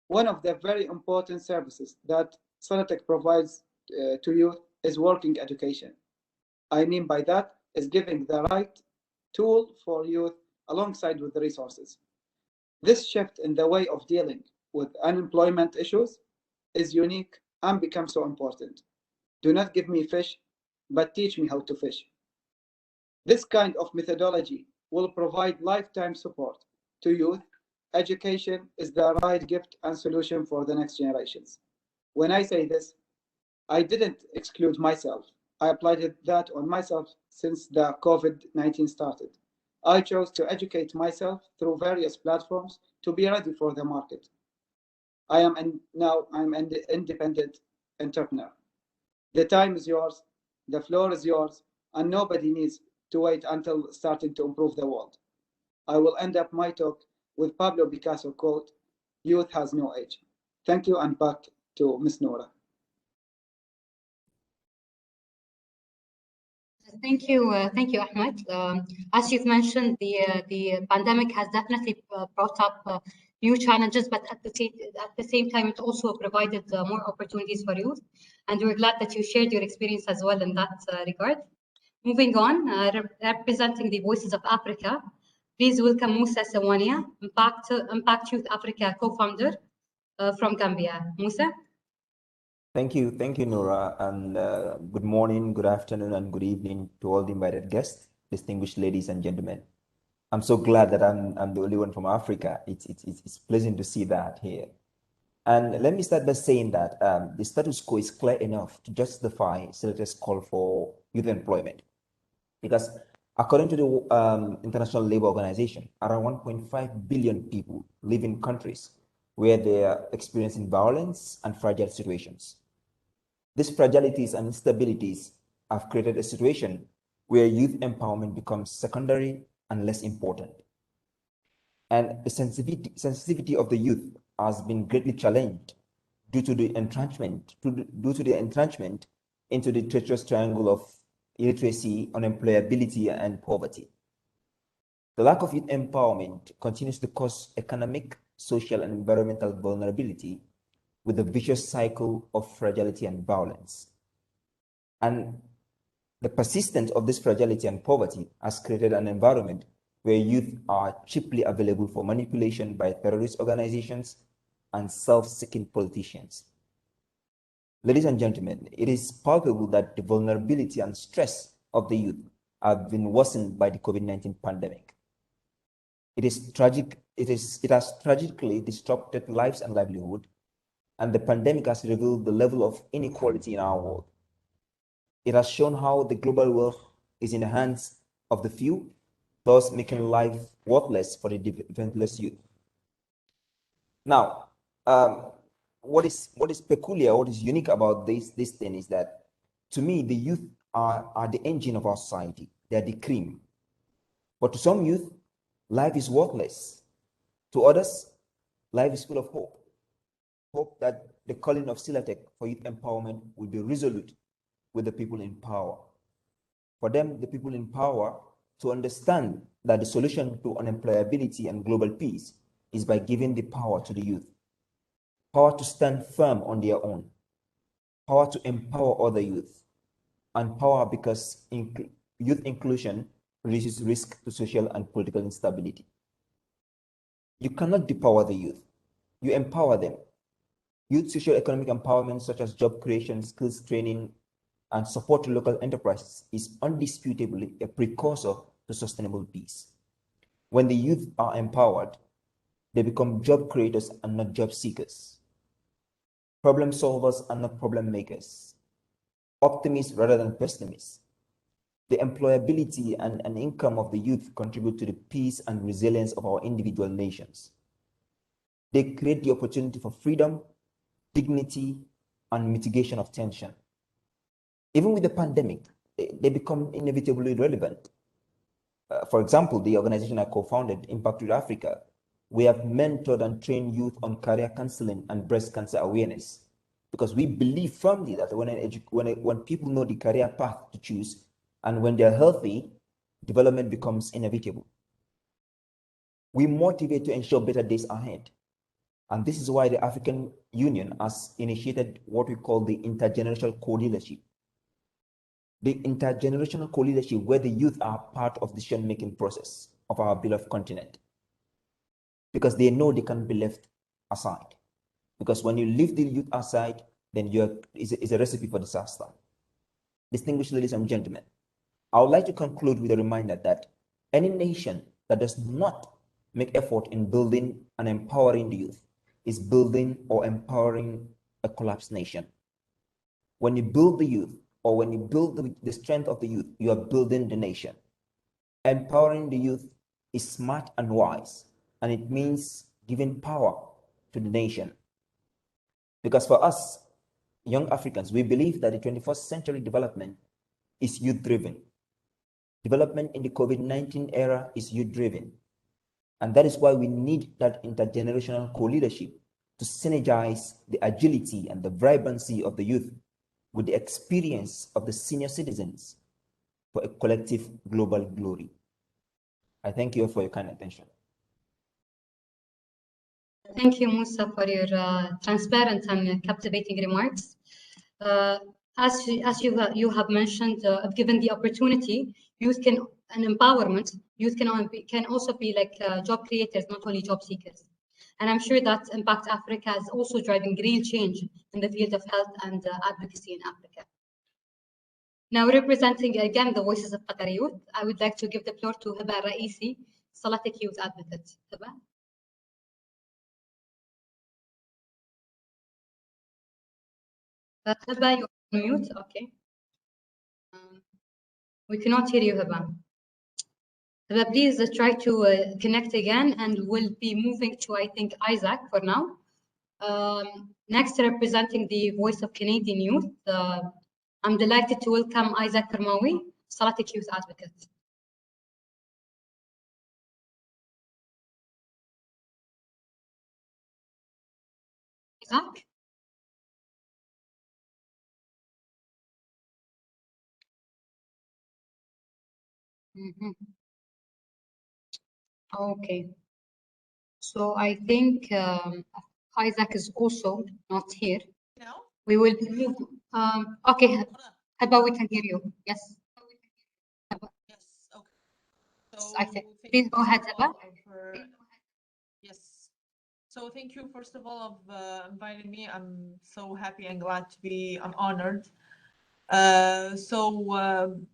One of the very important services that Silatech provides to youth is working education. I mean by that is giving the right tool for youth alongside with the resources. This shift in the way of dealing with unemployment issues is unique and becomes so important. Do not give me fish, but teach me how to fish. This kind of methodology will provide lifetime support to youth. Education is the right gift and solution for the next generations. When I say this, I didn't exclude myself. I applied that on myself since the COVID-19 started. I chose to educate myself through various platforms to be ready for the market. I'm independent entrepreneur. The time is yours, the floor is yours, and nobody needs to wait until starting to improve the world. I will end up my talk with Pablo Picasso quote, "Youth has no age." Thank you, and back to Ms. Noura. Thank you, Ahmed. As you've mentioned, the pandemic has definitely brought up new challenges, but at the same time, it also provided more opportunities for youth. And we're glad that you shared your experience as well in that regard. Moving on, representing the Voices of Africa, please welcome Musa Sawania, Impact Youth Africa co-founder from Gambia. Musa? Thank you, Nora, and good morning, good afternoon, and good evening to all the invited guests, distinguished ladies and gentlemen. I'm so glad that I'm the only one from Africa. It's pleasant to see that here. And let me start by saying that the status quo is clear enough to justify Silatech's call for youth employment. Because according to the International Labour Organization, around 1.5 billion people live in countries where they are experiencing violence and fragile situations. These fragilities and instabilities have created a situation where youth empowerment becomes secondary and less important. And the sensitivity of the youth has been greatly challenged due to the entrenchment into the treacherous triangle of illiteracy, unemployability, and poverty. The lack of youth empowerment continues to cause economic, social, and environmental vulnerability with a vicious cycle of fragility and violence. And the persistence of this fragility and poverty has created an environment where youth are cheaply available for manipulation by terrorist organizations and self-seeking politicians. Ladies and gentlemen, it is palpable that the vulnerability and stress of the youth have been worsened by the COVID-19 pandemic. It has tragically disrupted lives and livelihood, and the pandemic has revealed the level of inequality in our world. It has shown how the global wealth is in the hands of the few, thus making life worthless for the defenseless youth. Now, what is peculiar, what is unique about this thing is that, to me, the youth are the engine of our society. They are the cream. But to some youth, life is worthless. To others, life is full of hope. Hope that the calling of Silatech for youth empowerment will be resolute with the people in power. For them, the people in power, to understand that the solution to unemployability and global peace is by giving the power to the youth. Power to stand firm on their own. Power to empower other youth. And power because youth inclusion reduces risk to social and political instability. You cannot depower the youth. You empower them. Youth socio-economic empowerment, such as job creation, skills training, and support to local enterprises, is undisputably a precursor to sustainable peace. When the youth are empowered, they become job creators and not job seekers. Problem solvers and not problem makers. Optimists rather than pessimists. The employability and income of the youth contribute to the peace and resilience of our individual nations. They create the opportunity for freedom, dignity, and mitigation of tension. Even with the pandemic, they become inevitably relevant. For example, the organization I co-founded, Impact Youth Africa, we have mentored and trained youth on career counseling and breast cancer awareness, because we believe firmly that when people know the career path to choose, and when they're healthy, development becomes inevitable. We motivate to ensure better days ahead. And this is why the African Union has initiated what we call the intergenerational co-leadership. The intergenerational co-leadership, where the youth are part of the decision-making process of our beloved continent, because they know they can't be left aside. Because when you leave the youth aside, then it's a recipe for disaster. Distinguished ladies and gentlemen, I would like to conclude with a reminder that any nation that does not make effort in building and empowering the youth is building or empowering a collapsed nation. When you build the youth, or when you build the strength of the youth, you are building the nation. Empowering the youth is smart and wise, and it means giving power to the nation. Because for us, young Africans, we believe that the 21st century development is youth-driven. Development in the COVID-19 era is youth-driven. And that is why we need that intergenerational co-leadership to synergize the agility and the vibrancy of the youth with the experience of the senior citizens for a collective global glory. I thank you for your kind attention. Thank you, Musa, for your transparent and captivating remarks. As you have mentioned, given the opportunity, youth can, and empowerment, youth can also be like job creators, not only job seekers. And I'm sure that Impact Africa is also driving real change in the field of health and advocacy in Africa. Now, representing again the voices of Qatar youth, I would like to give the floor to Hiba Raisi, Silatech Youth Advocate. Hiba. Hiba, you're on mute. Okay. We cannot hear you, Hiba. Hiba, please try to connect again, and we'll be moving to, I think, Isaac for now. Next, representing the voice of Canadian youth, I'm delighted to welcome Isaac Kermawi, Silatech Youth Advocate. Isaac? Okay. So I think Isaac is also not here. No? We will be okay, Hiba, we can hear you. Yes. Yes, okay. So I think. Please go ahead, Hiba. Yes. So thank you, first of all, of inviting me. I'm so happy and glad to be, I'm honored.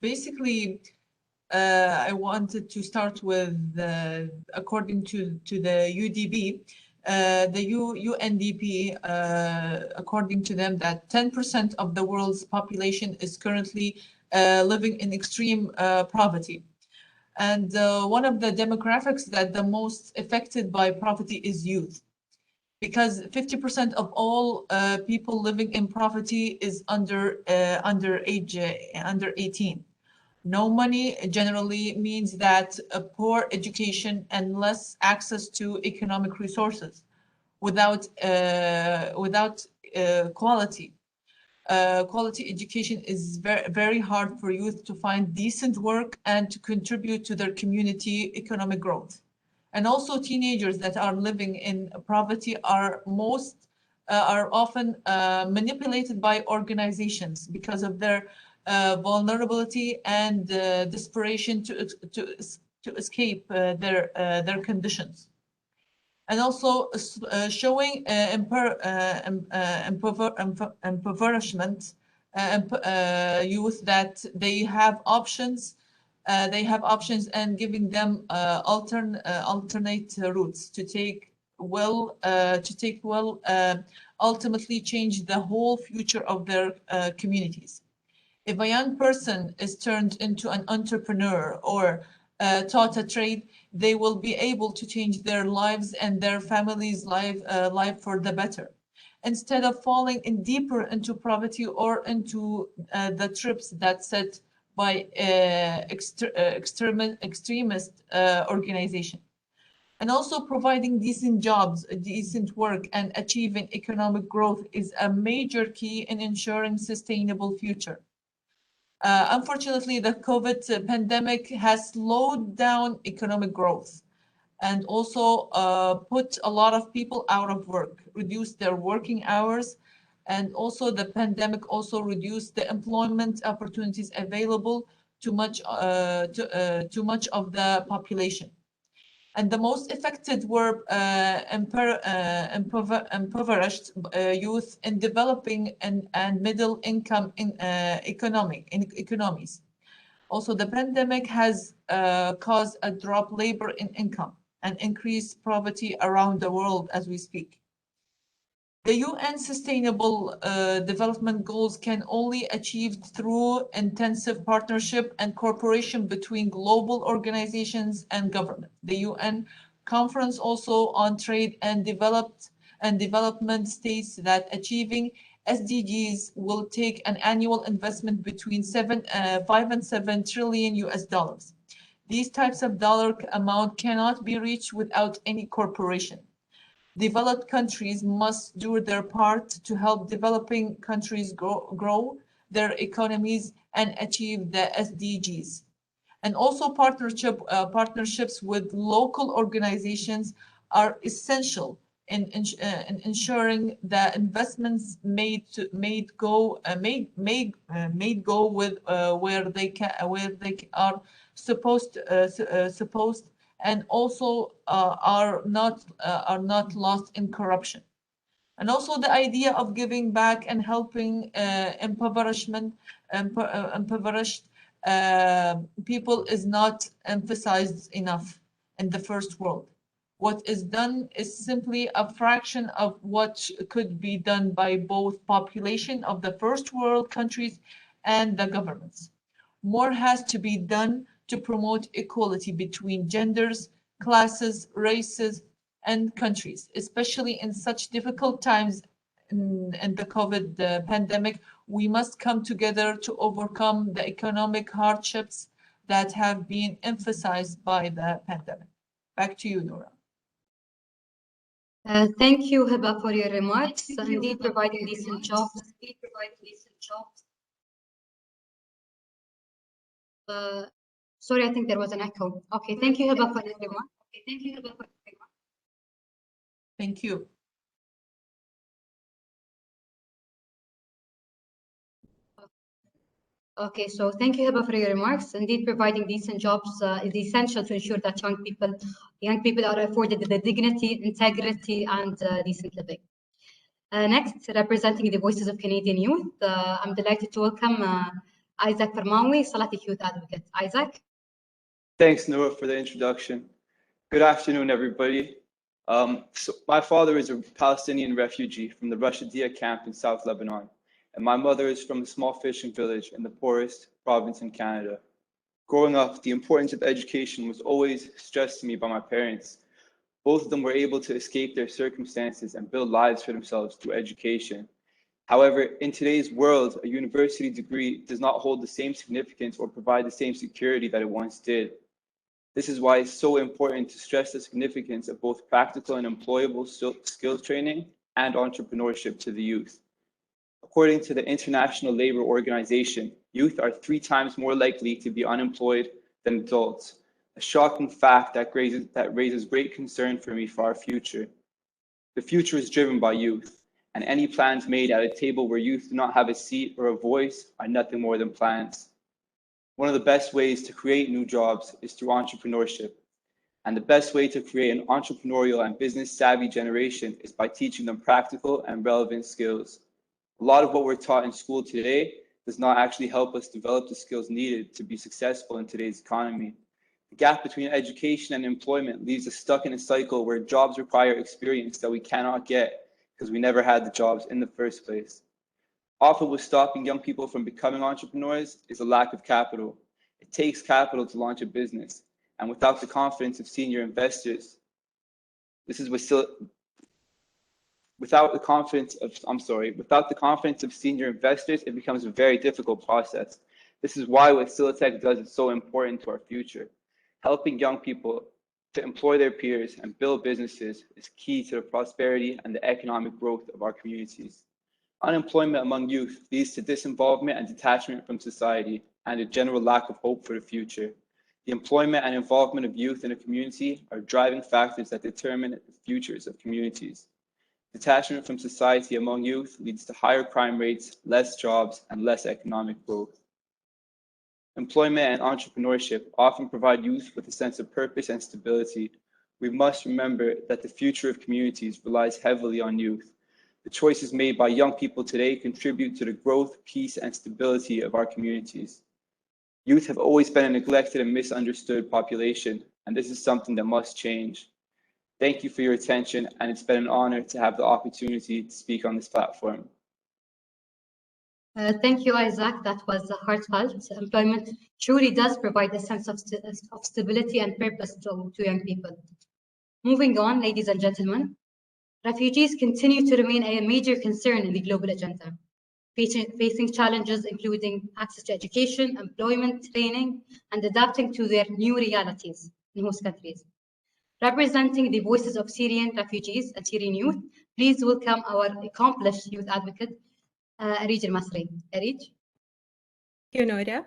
Basically, I wanted to start with, according to the UDP, the UNDP, according to them, that 10% of the world's population is currently living in extreme poverty. And one of the demographics that the most affected by poverty is youth, because 50% of all people living in poverty is under 18. No money generally means that a poor education and less access to economic resources without quality. Quality education is very hard for youth to find decent work and to contribute to their community economic growth. And also teenagers that are living in poverty are often manipulated by organizations because of their vulnerability and desperation to escape their conditions. And also showing impoverishment youth that they have options. And giving them alternate routes to take ultimately change the whole future of their communities. If a young person is turned into an entrepreneur or taught a trade, they will be able to change their lives and their families' life for the better, instead of falling in deeper into poverty or into the traps that set by extremist organization. And also providing decent jobs, decent work, and achieving economic growth is a major key in ensuring sustainable future. Unfortunately, the COVID pandemic has slowed down economic growth and also put a lot of people out of work, reduced their working hours, and also the pandemic also reduced the employment opportunities available to much of the population. And the most affected were impoverished youth in developing and middle income economies. Also, the pandemic has caused a drop labor in income and increased poverty around the world as we speak. The UN Sustainable Development Goals can only achieved through intensive partnership and cooperation between global organizations and government. The UN Conference also on Trade and Development states that achieving SDGs will take an annual investment between 5 and 7 trillion US dollars. These types of dollar amount cannot be reached without any corporation. Developed countries must do their part to help developing countries grow their economies and achieve the SDGs. And also partnerships with local organizations are essential in ensuring that investments made go with where they are supposed and also are not lost in corruption. And also the idea of giving back and helping impoverished people is not emphasized enough in the first world. What is done is simply a fraction of what could be done by both population of the first world countries and the governments. More has to be done to promote equality between genders, classes, races, and countries, especially in such difficult times in the COVID pandemic. We must come together to overcome the economic hardships that have been emphasized by the pandemic. Back to you, Noura. Thank you, Hiba, for your remarks. Indeed, providing decent jobs. Sorry, I think there was an echo. Okay, thank you, Hiba, for your remarks. Thank you. Okay, so thank you, Hiba, for your remarks. Indeed, providing decent jobs is essential to ensure that young people are afforded the dignity, integrity, and decent living. Next, representing the voices of Canadian youth, I'm delighted to welcome Isaac Farmawi, Silatech Youth Advocate. Isaac. Thanks, Noura, for the introduction. Good afternoon, everybody. So my father is a Palestinian refugee from the Rashidiya camp in South Lebanon, and my mother is from a small fishing village in the poorest province in Canada. Growing up, the importance of education was always stressed to me by my parents. Both of them were able to escape their circumstances and build lives for themselves through education. However, in today's world, a university degree does not hold the same significance or provide the same security that it once did. This is why it's so important to stress the significance of both practical and employable skills training and entrepreneurship to the youth. According to the International Labour Organization, youth are 3 times more likely to be unemployed than adults, a shocking fact that raises great concern for me for our future. The future is driven by youth, and any plans made at a table where youth do not have a seat or a voice are nothing more than plans. One of the best ways to create new jobs is through entrepreneurship. And the best way to create an entrepreneurial and business-savvy generation is by teaching them practical and relevant skills. A lot of what we're taught in school today does not actually help us develop the skills needed to be successful in today's economy. The gap between education and employment leaves us stuck in a cycle where jobs require experience that we cannot get because we never had the jobs in the first place. Often what's stopping young people from becoming entrepreneurs is a lack of capital. It takes capital to launch a business, and without the confidence of senior investors, without the confidence of senior investors, it becomes a very difficult process. This is why what Silatech does is so important to our future. Helping young people to employ their peers and build businesses is key to the prosperity and the economic growth of our communities. Unemployment among youth leads to disinvolvement and detachment from society and a general lack of hope for the future. The employment and involvement of youth in a community are driving factors that determine the futures of communities. Detachment from society among youth leads to higher crime rates, less jobs, and less economic growth. Employment and entrepreneurship often provide youth with a sense of purpose and stability. We must remember that the future of communities relies heavily on youth. The choices made by young people today contribute to the growth, peace, and stability of our communities. Youth have always been a neglected and misunderstood population, and this is something that must change. Thank you for your attention, and it's been an honor to have the opportunity to speak on this platform. Thank you, Isaac. That was heartfelt. Employment truly does provide a sense of stability and purpose to young people. Moving on, ladies and gentlemen, Refugees continue to remain a major concern in the global agenda, facing challenges including access to education, employment, training, and adapting to their new realities in host countries. Representing the voices of Syrian refugees and Syrian youth, please welcome our accomplished youth advocate, Arij Al-Masri. Arij? Thank you, Noura.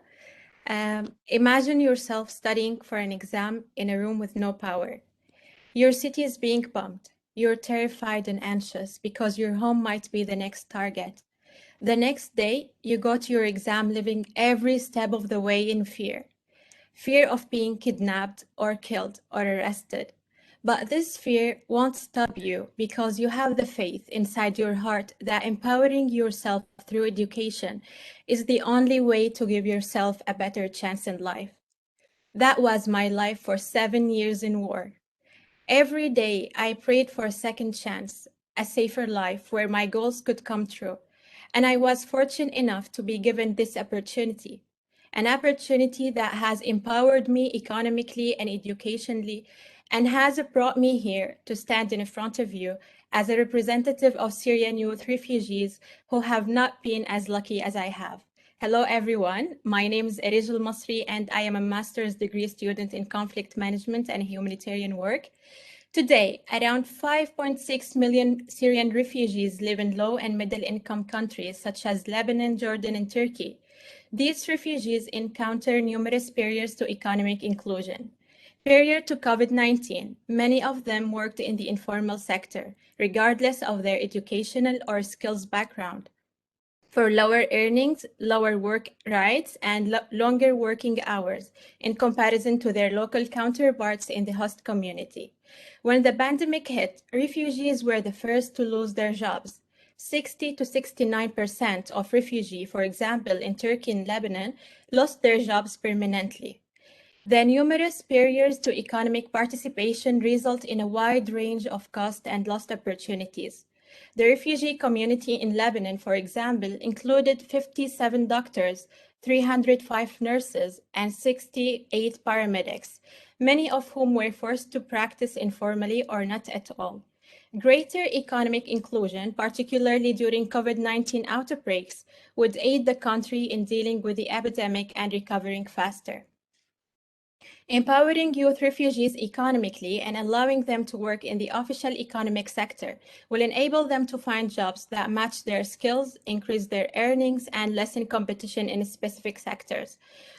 Imagine yourself studying for an exam in a room with no power. Your city is being bombed. You're terrified and anxious because your home might be the next target. The next day, you go to your exam living every step of the way in fear. Fear of being kidnapped or killed or arrested. But this fear won't stop you because you have the faith inside your heart that empowering yourself through education is the only way to give yourself a better chance in life. That was my life for 7 years in war. Every day I prayed for a second chance, a safer life where my goals could come true. And I was fortunate enough to be given this opportunity, an opportunity that has empowered me economically and educationally, and has brought me here to stand in front of you as a representative of Syrian youth refugees who have not been as lucky as I have. Hello, everyone. My name is Arij Al-Masri, and I am a master's degree student in conflict management and humanitarian work. Today, around 5.6 million Syrian refugees live in low and middle-income countries such as Lebanon, Jordan, and Turkey. These refugees encounter numerous barriers to economic inclusion. Prior to COVID-19, many of them worked in the informal sector, regardless of their educational or skills background, for lower earnings, lower work rights, and longer working hours in comparison to their local counterparts in the host community. When the pandemic hit, refugees were the first to lose their jobs. 60 to 69% of refugees, for example, in Turkey and Lebanon, lost their jobs permanently. The numerous barriers to economic participation result in a wide range of cost and lost opportunities. The refugee community in Lebanon, for example, included 57 doctors, 305 nurses, and 68 paramedics, many of whom were forced to practice informally or not at all. Greater economic inclusion, particularly during COVID-19 outbreaks, would aid the country in dealing with the epidemic and recovering faster. Empowering youth refugees economically and allowing them to work in the official economic sector will enable them to find jobs that match their skills, increase their earnings, and lessen competition in specific sectors,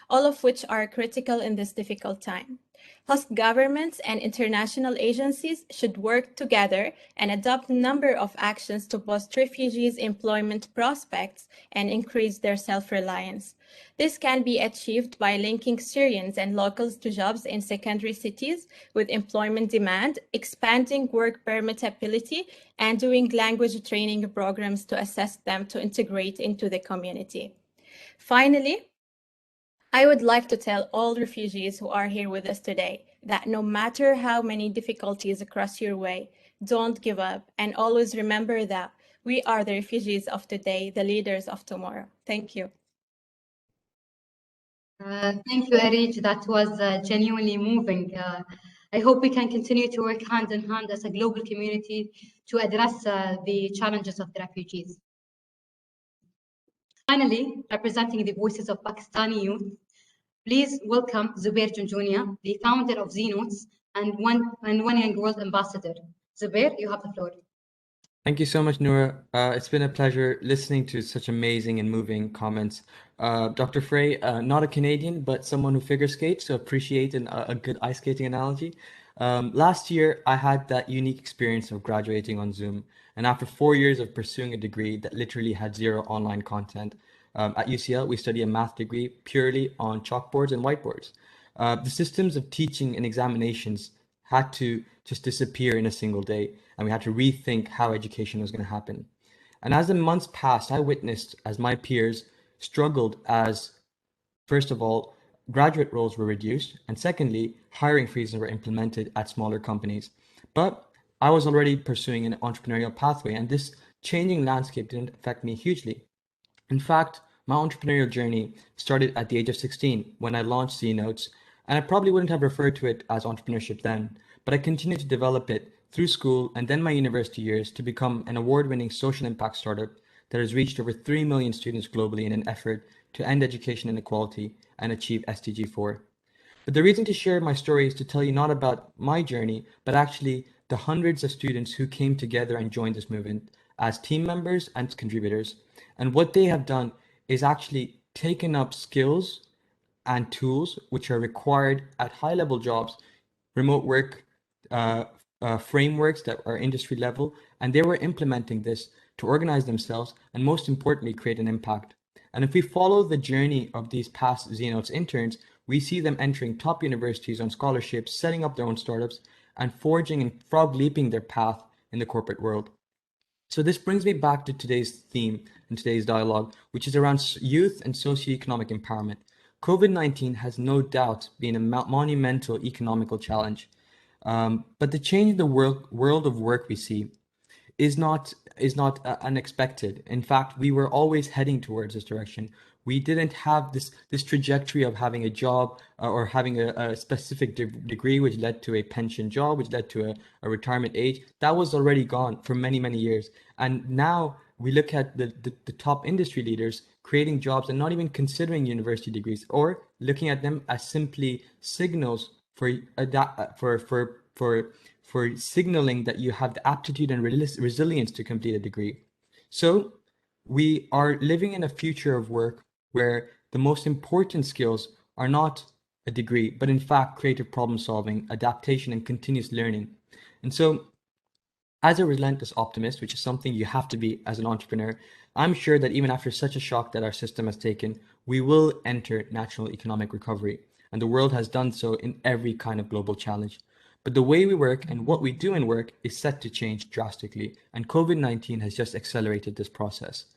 all of which are critical in this difficult time. Host governments and international agencies should work together and adopt a number of actions to boost refugees' employment prospects and increase their self-reliance. This can be achieved by linking Syrians and locals to jobs in secondary cities with employment demand, expanding work permittability, and doing language training programs to assess them to integrate into the community. Finally, I would like to tell all refugees who are here with us today that no matter how many difficulties cross your way, don't give up, and always remember that we are the refugees of today, the leaders of tomorrow. Thank you. Thank you, Arij. That was genuinely moving. I hope we can continue to work hand in hand as a global community to address the challenges of the refugees. Finally, representing the voices of Pakistani youth, please welcome Zubair Junjunia, the founder of Z-Notes and One Young World Ambassador. Zubair, you have the floor. Thank you so much, Noura. It's been a pleasure listening to such amazing and moving comments. Dr. Frey, not a Canadian, but someone who figure skates, so appreciate a good ice skating analogy. Last year, I had that unique experience of graduating on Zoom. And after 4 years of pursuing a degree that literally had zero online content, at UCL, we study a math degree purely on chalkboards and whiteboards. The systems of teaching and examinations had to just disappear in a single day, and we had to rethink how education was going to happen. And as the months passed, I witnessed as my peers struggled as, first of all, graduate roles were reduced, and secondly, hiring freezes were implemented at smaller companies. But I was already pursuing an entrepreneurial pathway, and this changing landscape didn't affect me hugely. In fact, my entrepreneurial journey started at the age of 16 when I launched Z-Notes, and I probably wouldn't have referred to it as entrepreneurship then, but I continued to develop it through school and then my university years to become an award-winning social impact startup that has reached over 3 million students globally in an effort to end education inequality and achieve SDG 4. But the reason to share my story is to tell you not about my journey, but actually the hundreds of students who came together and joined this movement as team members and contributors. And what they have done is actually taken up skills and tools which are required at high-level jobs, remote work frameworks that are industry level, and they were implementing this to organize themselves and most importantly, create an impact. And if we follow the journey of these past Zenotes interns, we see them entering top universities on scholarships, setting up their own startups, and forging and frog leaping their path in the corporate world. So this brings me back to today's theme and today's dialogue, which is around youth and socioeconomic empowerment. COVID-19 has no doubt been a monumental economical challenge, but the change in the world of work we see is not unexpected. In fact, we were always heading towards this direction. We didn't have this trajectory of having a job or having a specific degree, which led to a pension job, which led to a retirement age. That was already gone for many, many years. And now we look at the top industry leaders creating jobs and not even considering university degrees, or looking at them as simply signals for signaling that you have the aptitude and resilience to complete a degree. So we are living in a future of work where the most important skills are not a degree, but in fact, creative problem solving, adaptation, and continuous learning. And so as a relentless optimist, which is something you have to be as an entrepreneur, I'm sure that even after such a shock that our system has taken, we will enter national economic recovery. And the world has done so in every kind of global challenge. But the way we work and what we do in work is set to change drastically, and COVID-19 has just accelerated this process.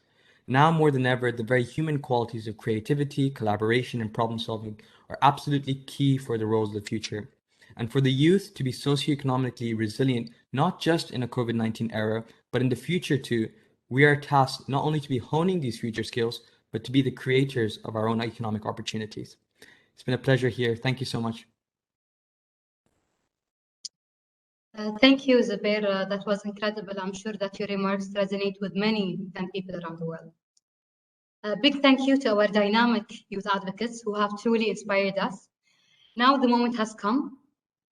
Now more than ever, the very human qualities of creativity, collaboration, and problem solving are absolutely key for the roles of the future. And for the youth to be socioeconomically resilient, not just in a COVID-19 era, but in the future too, we are tasked not only to be honing these future skills, but to be the creators of our own economic opportunities. It's been a pleasure here. Thank you so much. Thank you, Zubair. That was incredible. I'm sure that your remarks resonate with many people around the world. A big thank you to our dynamic youth advocates who have truly inspired us. Now the moment has come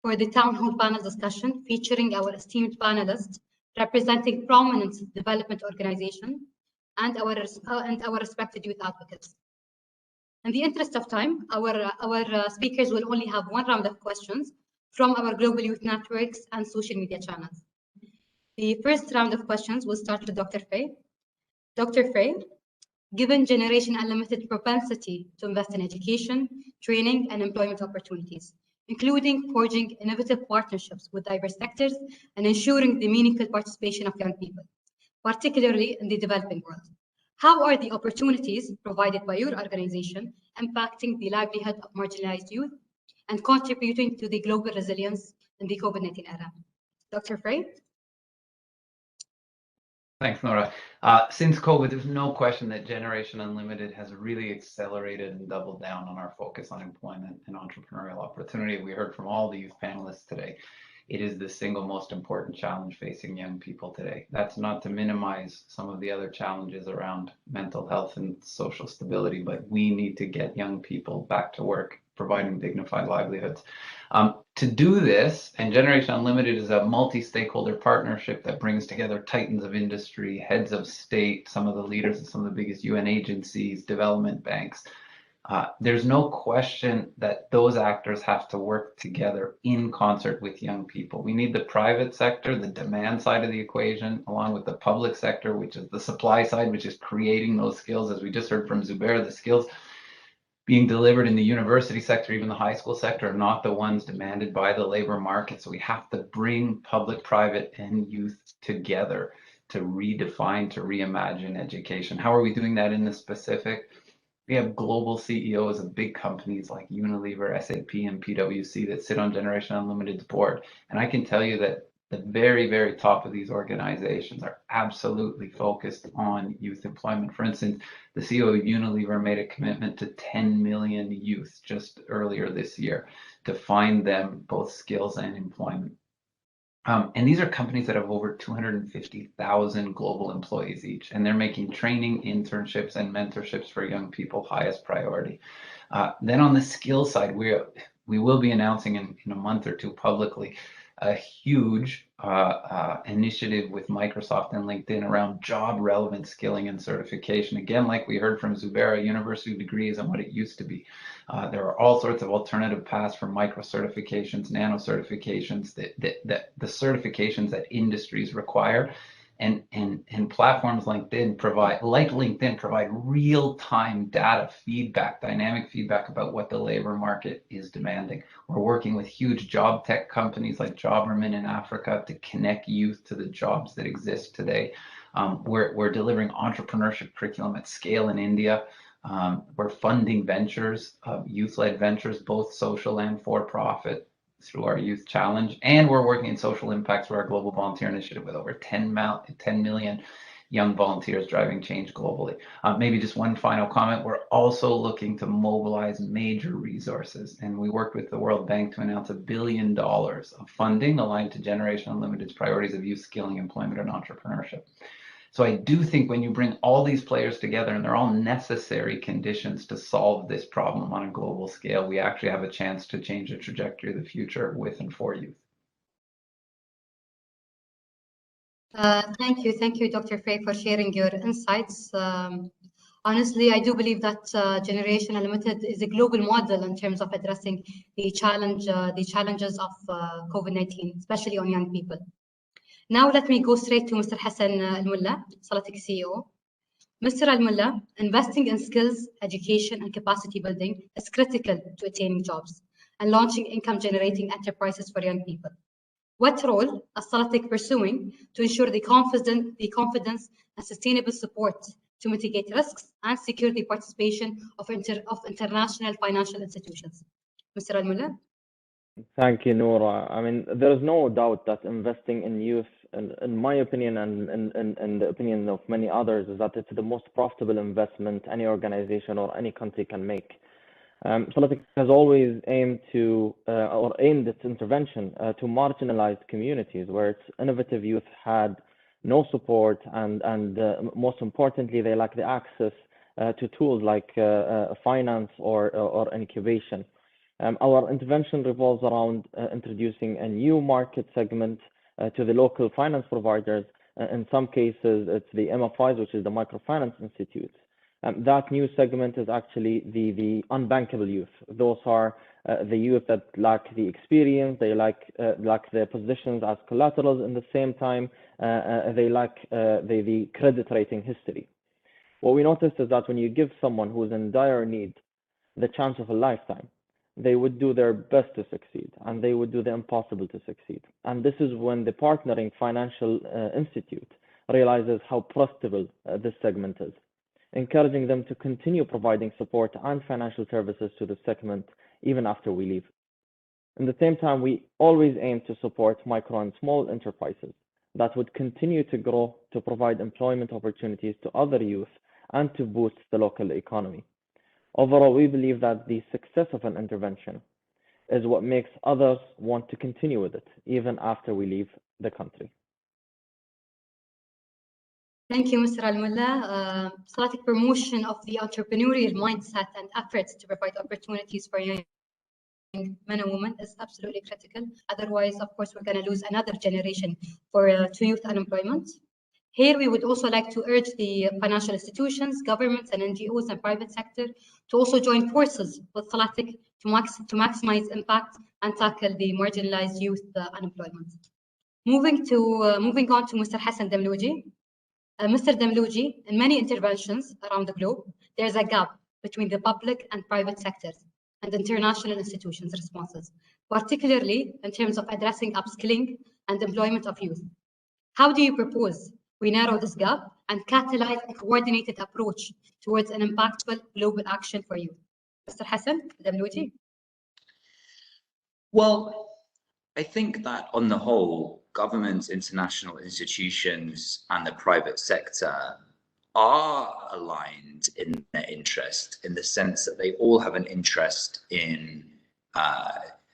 for the town hall panel discussion featuring our esteemed panelists representing prominent development organizations and our respected youth advocates. In the interest of time, our speakers will only have one round of questions from our global youth networks and social media channels. The first round of questions will start with Dr. Frey. Dr. Frey, given Generation Unlimited's propensity to invest in education, training, and employment opportunities, including forging innovative partnerships with diverse sectors and ensuring the meaningful participation of young people, particularly in the developing world, how are the opportunities provided by your organization impacting the livelihood of marginalized youth and contributing to the global resilience in the COVID-19 era? Dr. Frey? Thanks, Nora. Since COVID, there's no question that Generation Unlimited has really accelerated and doubled down on our focus on employment and entrepreneurial opportunity. We heard from all the youth panelists today. It is the single most important challenge facing young people today. That's not to minimize some of the other challenges around mental health and social stability, but we need to get young people back to work, providing dignified livelihoods. To do this, and Generation Unlimited is a multi-stakeholder partnership that brings together titans of industry, heads of state, some of the leaders of some of the biggest UN agencies, development banks. There's no question that those actors have to work together in concert with young people. We need the private sector, the demand side of the equation, along with the public sector, which is the supply side, which is creating those skills. As we just heard from Zubair, the skills being delivered in the university sector, even the high school sector, are not the ones demanded by the labor market. So we have to bring public, private, and youth together to redefine, to reimagine education. How are we doing that in the specific? We have global CEOs of big companies like Unilever, SAP, and PwC that sit on Generation Unlimited's board. And I can tell you that the very, very top of these organizations are absolutely focused on youth employment. For instance, the CEO of Unilever made a commitment to 10 million youth just earlier this year to find them both skills and employment. And these are companies that have over 250,000 global employees each, and they're making training, internships, and mentorships for young people highest priority. Then on the skill side, we will be announcing in a month or two publicly a huge initiative with Microsoft and LinkedIn around job relevant skilling and certification. Again, like we heard from Zubaira, university degree isn't what it used to be. There are all sorts of alternative paths for micro certifications, nano certifications, the certifications that industries require. And platforms like LinkedIn provide real-time data feedback, dynamic feedback about what the labor market is demanding. We're working with huge job tech companies like Jobberman in Africa to connect youth to the jobs that exist today. We're delivering entrepreneurship curriculum at scale in India. We're funding ventures, youth-led ventures, both social and for-profit, through our Youth Challenge, and we're working in social impact through our Global Volunteer Initiative with over 10 million young volunteers driving change globally. Maybe just one final comment. We're also looking to mobilize major resources, and we worked with the World Bank to announce $1 billion of funding aligned to Generation Unlimited's priorities of youth skilling, employment, and entrepreneurship. So I do think when you bring all these players together, and they're all necessary conditions to solve this problem on a global scale, we actually have a chance to change the trajectory of the future with and for youth. Thank you, Dr. Frey, for sharing your insights. Honestly, I do believe that Generation Unlimited is a global model in terms of addressing the challenges of COVID-19, especially on young people. Now let me go straight to Mr. Hassan Al-Mulla, Silatech CEO. Mr. Al-Mulla, investing in skills, education, and capacity building is critical to attaining jobs and launching income-generating enterprises for young people. What role is Silatech pursuing to ensure the confidence and sustainable support to mitigate risks and secure the participation of international financial institutions? Mr. Al-Mulla? Thank you, Noura. I mean, there is no doubt that investing in youth, in my opinion and in the opinion of many others, is that it's the most profitable investment any organization or any country can make. Silatech has always aimed its intervention to marginalized communities where its innovative youth had no support and most importantly, they lack the access to tools like finance or incubation. Our intervention revolves around introducing a new market segment to the local finance providers. In some cases, it's the MFIs, which is the microfinance institutes. That new segment is actually the unbankable youth. Those are the youth that lack the experience, they lack their positions as collaterals. In the same time, they lack the credit rating history. What we noticed is that when you give someone who is in dire need the chance of a lifetime, they would do their best to succeed, and they would do the impossible to succeed. And this is when the partnering financial institute realizes how profitable this segment is, encouraging them to continue providing support and financial services to the segment even after we leave. At the same time, we always aim to support micro and small enterprises that would continue to grow to provide employment opportunities to other youth and to boost the local economy. Overall, we believe that the success of an intervention is what makes others want to continue with it, even after we leave the country. Thank you, Mr. Al-Mulla. Silatech promotion of the entrepreneurial mindset and efforts to provide opportunities for young men and women is absolutely critical. Otherwise, of course, we're going to lose another generation to youth unemployment. Here, we would also like to urge the financial institutions, governments, and NGOs and private sector to also join forces with Silatech to maximize impact and tackle the marginalized youth unemployment. Moving on to Mr. Hassan Damlouji. Mr. Damlouji, in many interventions around the globe, there's a gap between the public and private sectors and international institutions' responses, particularly in terms of addressing upskilling and employment of youth. How do you propose we narrow this gap and catalyze a coordinated approach towards an impactful global action for youth? Mr. Hassan Damlouji. Well, I think that on the whole, governments, international institutions, and the private sector are aligned in their interest, in the sense that they all have an interest in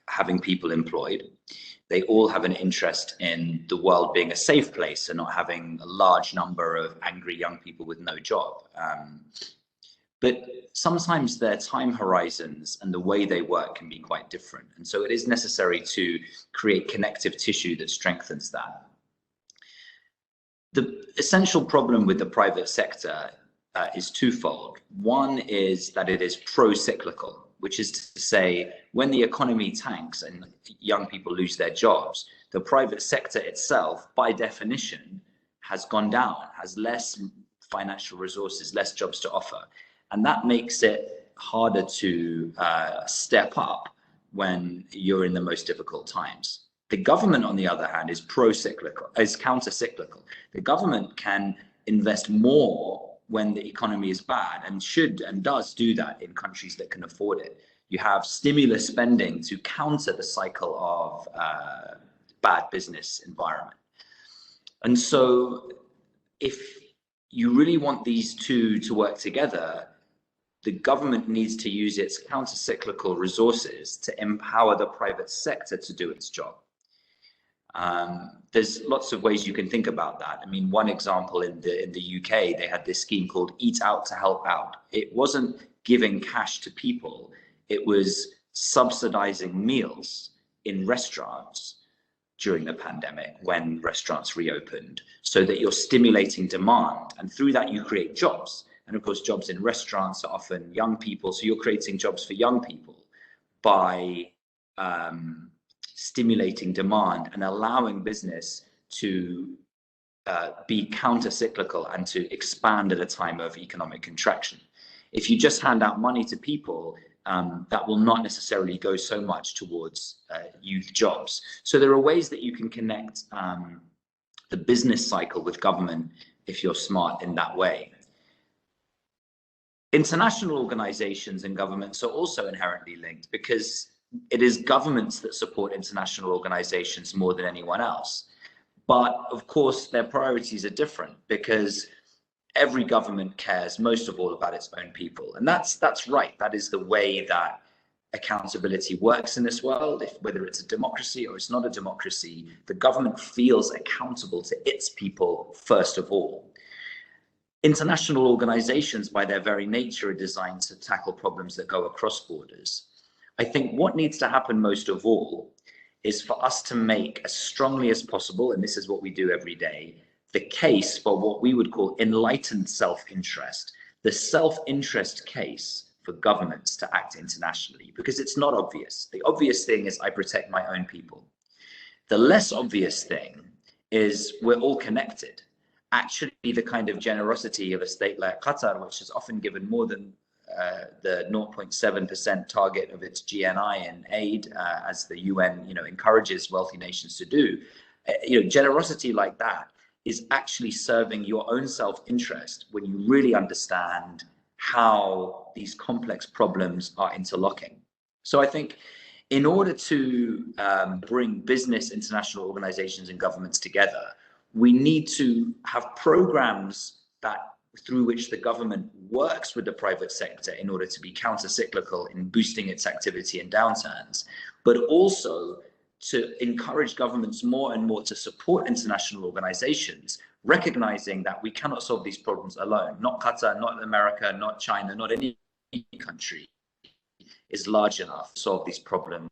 having people employed. they all have an interest in the world being a safe place and not having a large number of angry young people with no job. But sometimes their time horizons and the way they work can be quite different. And so it is necessary to create connective tissue that strengthens that. The essential problem with the private sector is twofold. One is that it is pro-cyclical, which is to say, when the economy tanks and young people lose their jobs, the private sector itself, by definition, has gone down, has less financial resources, less jobs to offer. And that makes it harder to step up when you're in the most difficult times. The government, on the other hand, is pro-cyclical, is counter-cyclical. The government can invest more when the economy is bad, and should and does do that in countries that can afford it. You have stimulus spending to counter the cycle of bad business environment. And so if you really want these two to work together, the government needs to use its counter-cyclical resources to empower the private sector to do its job. There's lots of ways you can think about that. I mean, one example in the UK, they had this scheme called Eat Out to Help Out. It wasn't giving cash to people, it was subsidizing meals in restaurants during the pandemic when restaurants reopened, so that you're stimulating demand, and through that you create jobs. And of course, jobs in restaurants are often young people, so you're creating jobs for young people by stimulating demand and allowing business to be counter-cyclical and to expand at a time of economic contraction. If you just hand out money to people, that will not necessarily go so much towards youth jobs. So there are ways that you can connect the business cycle with government if you're smart in that way. International organizations and governments are also inherently linked, because it is governments that support international organizations more than anyone else. But of course, their priorities are different, because every government cares most of all about its own people. And that's right. That is the way that accountability works in this world. Whether it's a democracy or it's not a democracy, the government feels accountable to its people first of all. International organizations, by their very nature, are designed to tackle problems that go across borders. I think what needs to happen most of all is for us to make as strongly as possible, and this is what we do every day, the case for what we would call enlightened self-interest, the self-interest case for governments to act internationally, because it's not obvious. The obvious thing is I protect my own people. The less obvious thing is we're all connected. Actually, the kind of generosity of a state like Qatar, which has often given more than the 0.7% target of its GNI in aid, as the UN, encourages wealthy nations to do. Generosity like that is actually serving your own self-interest when you really understand how these complex problems are interlocking. So I think in order to bring business, international organizations and governments together, we need to have programs through which the government works with the private sector in order to be counter-cyclical in boosting its activity in downturns, but also to encourage governments more and more to support international organizations, recognizing that we cannot solve these problems alone. Not Qatar, not America, not China, not any country is large enough to solve these problems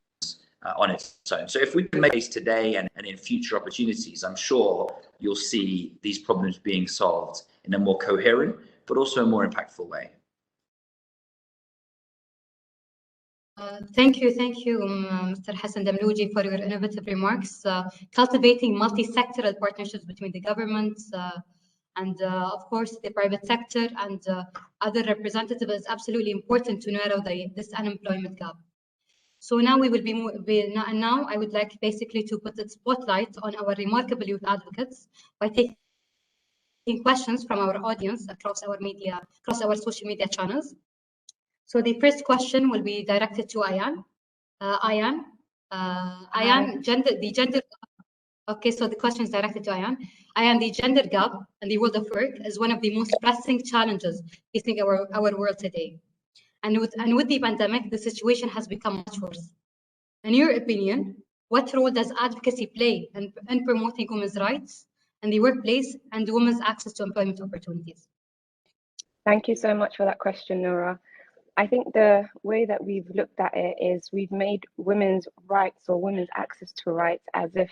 on its own. So if we can make this today and in future opportunities, I'm sure you'll see these problems being solved in a more coherent, but also a more impactful way. Thank you, Mr. Hassan Damlouji, for your innovative remarks. Cultivating multi-sectoral partnerships between the government and, of course, the private sector and other representatives is absolutely important to narrow this unemployment gap. So now we will now I would like basically to put the spotlight on our remarkable youth advocates by taking questions from our audience across our social media channels. So the first question will be directed to Ayan. Ayan, okay, so the question is directed to Ayan. Ayan, the gender gap in the world of work is one of the most pressing challenges facing our world today. And with the pandemic, the situation has become much worse. In your opinion, What role does advocacy play in promoting women's rights in the workplace and women's access to employment opportunities? Thank you so much for that question, Noura. I think the way that we've looked at it is we've made women's rights or women's access to rights as if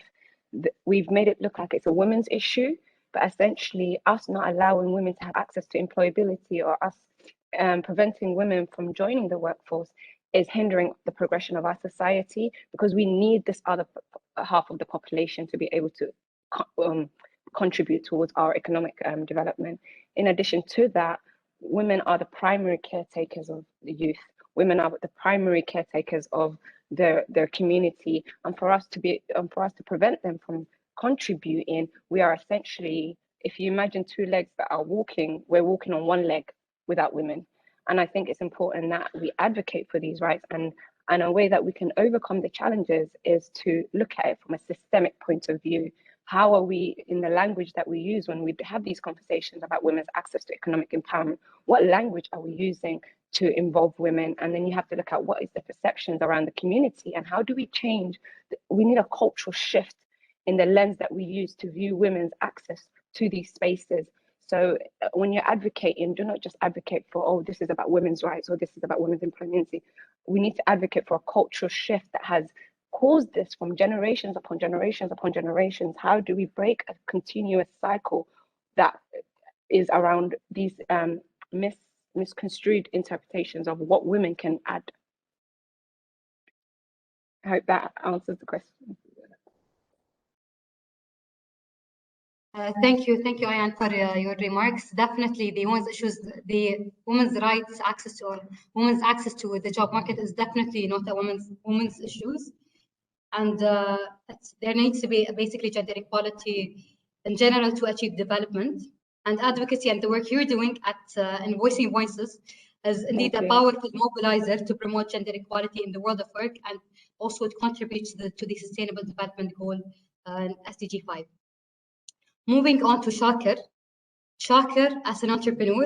we've made it look like it's a women's issue, but essentially us not allowing women to have access to employability or us preventing women from joining the workforce is hindering the progression of our society, because we need this other half of the population to be able to contribute towards our economic development. In addition to that, women are the primary caretakers of the youth. Women are the primary caretakers of their community, and for us to prevent them from contributing, we are essentially, if you imagine two legs that are walking, we're walking on one leg without women. And I think it's important that we advocate for these rights, and a way that we can overcome the challenges is to look at it from a systemic point of view. How are we, in the language that we use when we have these conversations about women's access to economic empowerment, what language are we using to involve women? And then you have to look at what is the perceptions around the community and how do we change? We need a cultural shift in the lens that we use to view women's access to these spaces. So when you're advocating, do not just advocate for, oh, this is about women's rights or this is about women's employment. We need to advocate for a cultural shift that has caused this from generations upon generations upon generations. How do we break a continuous cycle that is around these misconstrued interpretations of what women can add? I hope that answers the question. Thank you, Ayan, for your remarks. Definitely, the women's issues, the women's rights, women's access to the job market is definitely not a women's issues, and there needs to be basically gender equality in general to achieve development. And advocacy and the work you're doing at in Voicing Voices is indeed a powerful mobilizer to promote gender equality in the world of work, and also it contributes to the Sustainable Development Goal SDG 5. Moving on to Shakir. Shakir, as an entrepreneur,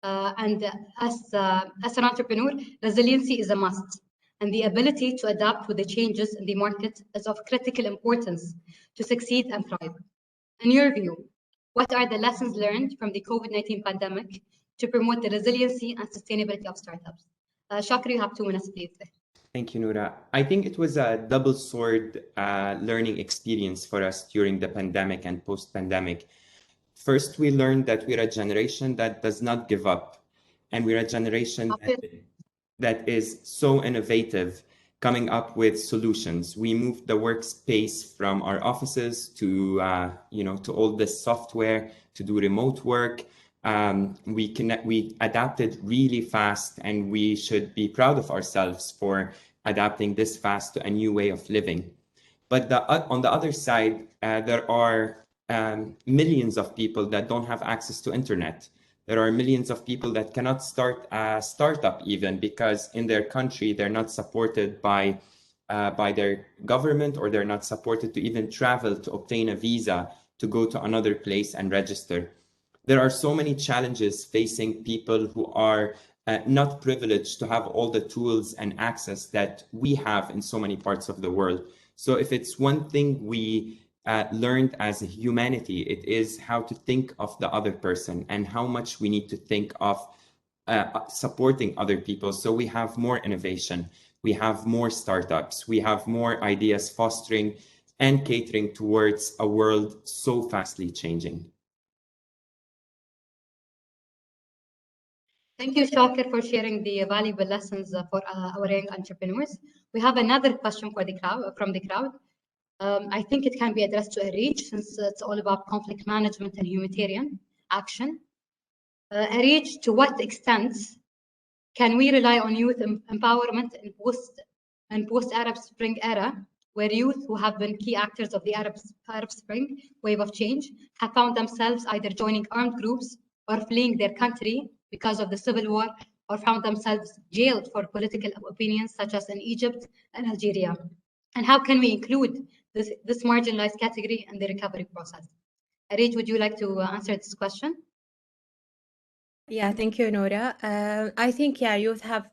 and as an entrepreneur, resiliency is a must, and the ability to adapt with the changes in the market is of critical importance to succeed and thrive. In your view, what are the lessons learned from the COVID-19 pandemic to promote the resiliency and sustainability of startups? Shakir, you have 2 minutes, please. Thank you, Noura. I think it was a double sword learning experience for us during the pandemic and post-pandemic. First, we learned that we're a generation that does not give up. And we're a generation that is so innovative, coming up with solutions. We moved the workspace from our offices to, to all this software to do remote work. We adapted really fast, and we should be proud of ourselves for adapting this fast to a new way of living. But on the other side, there are millions of people that don't have access to internet. There are millions of people that cannot start a startup even because in their country, they're not supported by their government, or they're not supported to even travel to obtain a visa to go to another place and register. There are so many challenges facing people who are not privileged to have all the tools and access that we have in so many parts of the world. So if it's one thing we learned as a humanity, it is how to think of the other person and how much we need to think of supporting other people. So we have more innovation, we have more startups, we have more ideas fostering and catering towards a world so fastly changing. Thank you, Shakir, for sharing the valuable lessons for our young entrepreneurs. We have another question from the crowd. I think it can be addressed to Enrich, since it's all about conflict management and humanitarian action. Enrich, to what extent can we rely on youth empowerment in post-Arab Spring era, where youth who have been key actors of the Arab Spring wave of change have found themselves either joining armed groups or fleeing their country because of the civil war, or found themselves jailed for political opinions, such as in Egypt and Algeria? And how can we include this marginalized category in the recovery process? Enrich, would you like to answer this question? Yeah, thank you, Noura. I think, youth have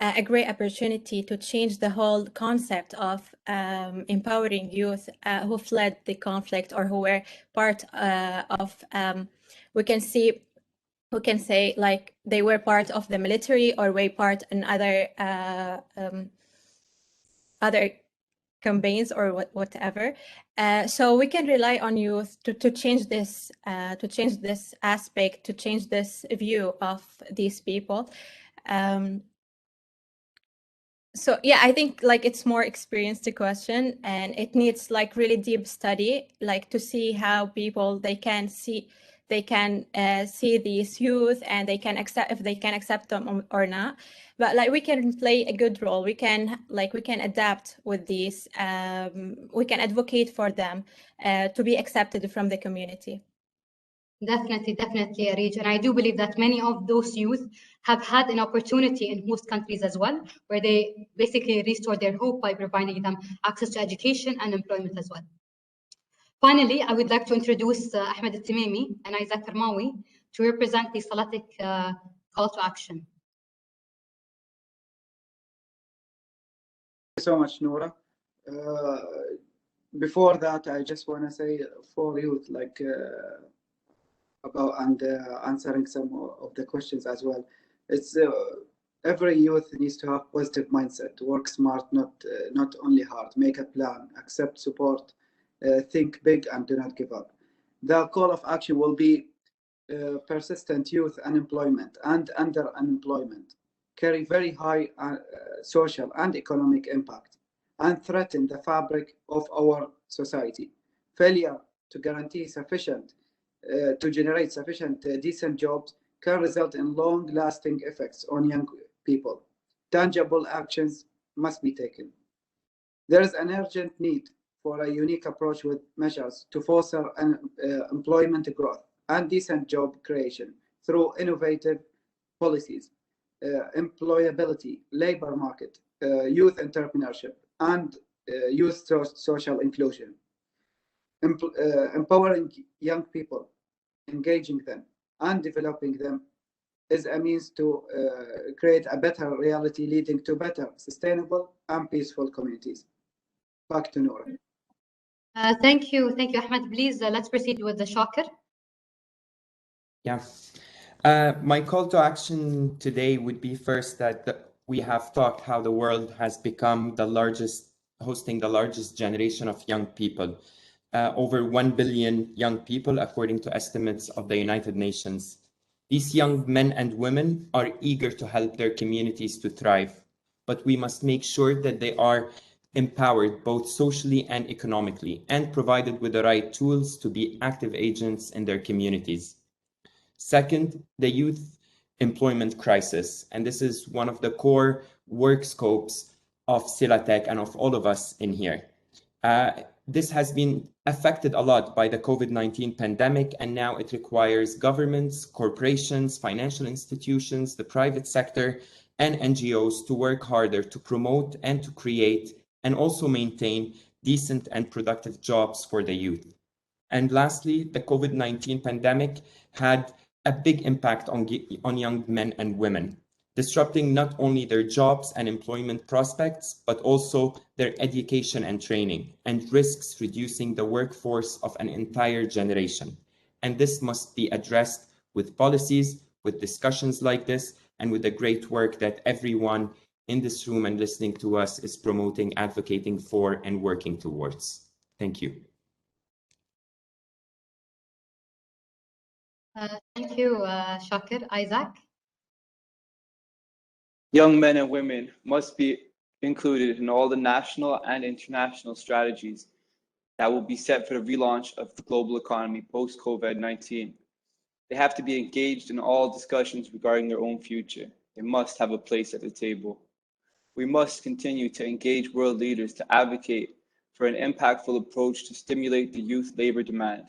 a great opportunity to change the whole concept of empowering youth who fled the conflict or who were part of, we can say like they were part of the military or were part in other campaigns or whatever. So we can rely on youth to change this aspect, to change this view of these people. So yeah, I think like it's more experience to question, and it needs like really deep study, like to see how people they can see these youth and they can accept, if they can accept them or not. But like we can play a good role. We can adapt with these. We can advocate for them to be accepted from the community. Definitely, Arij. And I do believe that many of those youth have had an opportunity in host countries as well, where they basically restore their hope by providing them access to education and employment as well. Finally, I would like to introduce Ahmed Al-Timimi and Isaac Karmawi to represent the Silatech call to action. Thank you so much, Noura. Before that, I just want to say for youth, like about and answering some of the questions as well. It's every youth needs to have positive mindset, work smart, not only hard, make a plan, accept support, think big, and do not give up. The call of action will be persistent youth unemployment and under-unemployment carry very high social and economic impact and threaten the fabric of our society. Failure to guarantee sufficient to generate sufficient decent jobs can result in long-lasting effects on young people. Tangible actions must be taken. There is an urgent need for a unique approach with measures to foster employment growth and decent job creation through innovative policies, employability, labor market, youth entrepreneurship, and youth social inclusion. Empowering young people, engaging them, and developing them is a means to create a better reality leading to better, sustainable, and peaceful communities. Back to Noura. Thank you, Ahmed. Please, let's proceed with the Shakir. Yeah. My call to action today would be first that we have talked how the world has become hosting the largest generation of young people. Over 1 billion young people, according to estimates of the United Nations. These young men and women are eager to help their communities to thrive, but we must make sure that they are empowered both socially and economically and provided with the right tools to be active agents in their communities. Second, the youth employment crisis, and this is one of the core work scopes of Silatech and of all of us in here. This has been affected a lot by the COVID-19 pandemic, and now it requires governments, corporations, financial institutions, the private sector, and NGOs to work harder to promote and to create and also maintain decent and productive jobs for the youth. And lastly, the COVID-19 pandemic had a big impact on young men and women, disrupting not only their jobs and employment prospects, but also their education and training, and risks reducing the workforce of an entire generation. And this must be addressed with policies, with discussions like this, and with the great work that everyone in this room and listening to us is promoting, advocating for, and working towards. Thank you. Thank you, Shakir. Isaac? Young men and women must be included in all the national and international strategies that will be set for the relaunch of the global economy post-COVID-19. They have to be engaged in all discussions regarding their own future. They must have a place at the table. We must continue to engage world leaders to advocate for an impactful approach to stimulate the youth labor demand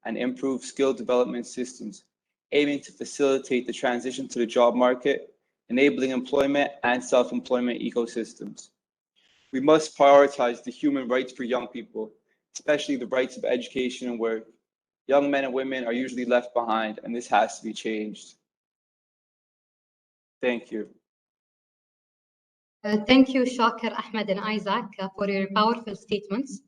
and improve skill development systems, aiming to facilitate the transition to the job market, enabling employment and self-employment ecosystems. We must prioritize the human rights for young people, especially the rights of education and work. Young men and women are usually left behind, and this has to be changed. Thank you. Thank you, Shakir, Ahmed, and Isaac, for your powerful statements.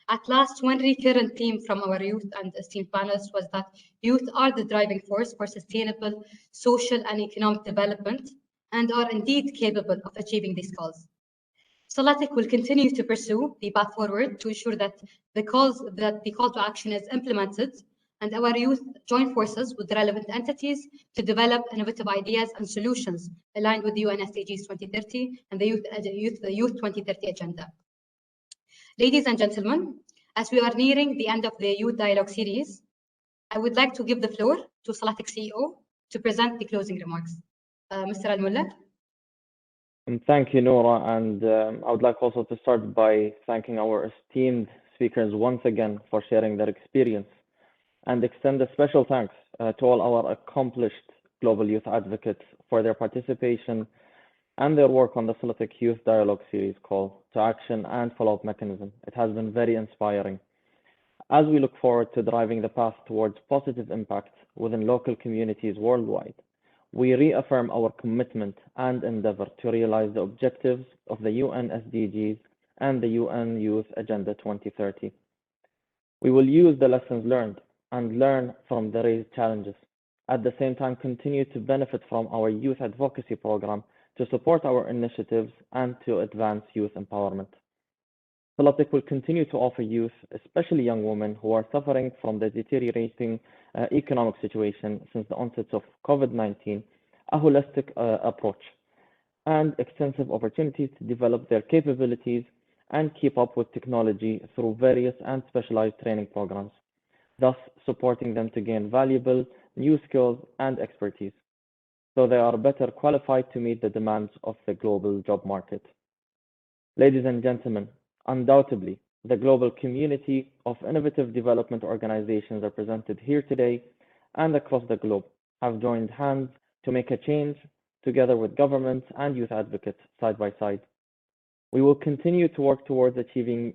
At last, one recurrent theme from our youth and esteemed panelists was that youth are the driving force for sustainable social and economic development and are indeed capable of achieving these goals. Silatech will continue to pursue the path forward to ensure that the call to action is implemented and our youth join forces with relevant entities to develop innovative ideas and solutions aligned with the UN SDGs 2030 and the Youth 2030 Agenda. Ladies and gentlemen, as we are nearing the end of the Youth Dialogue Series, I would like to give the floor to Silatech CEO to present the closing remarks. Mr. Al-Mullah. Thank you, Noura, and I would like also to start by thanking our esteemed speakers once again for sharing their experience and extend a special thanks to all our accomplished global youth advocates for their participation and their work on the Silatech Youth Dialogue Series call to action and follow-up mechanism. It has been very inspiring. As we look forward to driving the path towards positive impact within local communities worldwide, we reaffirm our commitment and endeavor to realize the objectives of the UN SDGs and the UN Youth Agenda 2030. We will use the lessons learned and learn from the raised challenges. At the same time, continue to benefit from our youth advocacy program to support our initiatives and to advance youth empowerment. Silatech will continue to offer youth, especially young women who are suffering from the deteriorating economic situation since the onset of COVID-19, a holistic approach and extensive opportunities to develop their capabilities and keep up with technology through various and specialized training programs, thus supporting them to gain valuable new skills and expertise, so they are better qualified to meet the demands of the global job market. Ladies and gentlemen, undoubtedly, the global community of innovative development organizations represented here today and across the globe have joined hands to make a change together with governments and youth advocates side by side. We will continue to work towards achieving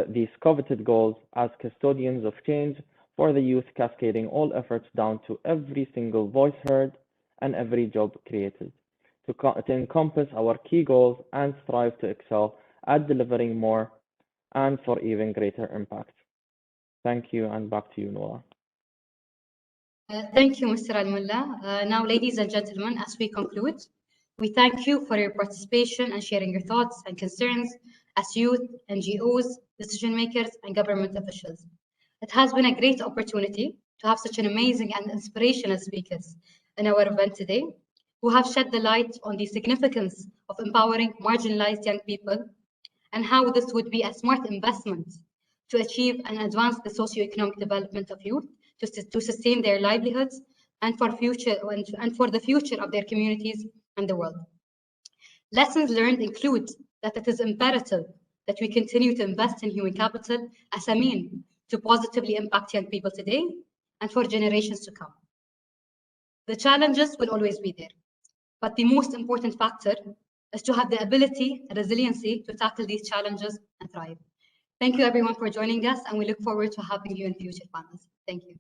these coveted goals as custodians of change for the youth, cascading all efforts down to every single voice heard and every job created, to encompass our key goals and strive to excel at delivering more and for even greater impact. Thank you, and back to you, Noura. Thank you, Mr. Al-Mullah. Now, ladies and gentlemen, as we conclude, we thank you for your participation and sharing your thoughts and concerns as youth, NGOs, decision makers, and government officials. It has been a great opportunity to have such an amazing and inspirational speakers in our event today, who have shed the light on the significance of empowering marginalized young people and how this would be a smart investment to achieve and advance the socio-economic development of youth, to sustain their livelihoods and for the future of their communities and the world. Lessons learned include that it is imperative that we continue to invest in human capital as a means to positively impact young people today and for generations to come. The challenges will always be there, but the most important factor is to have the ability and resiliency to tackle these challenges and thrive. Thank you everyone for joining us, and we look forward to having you in future panels. Thank you.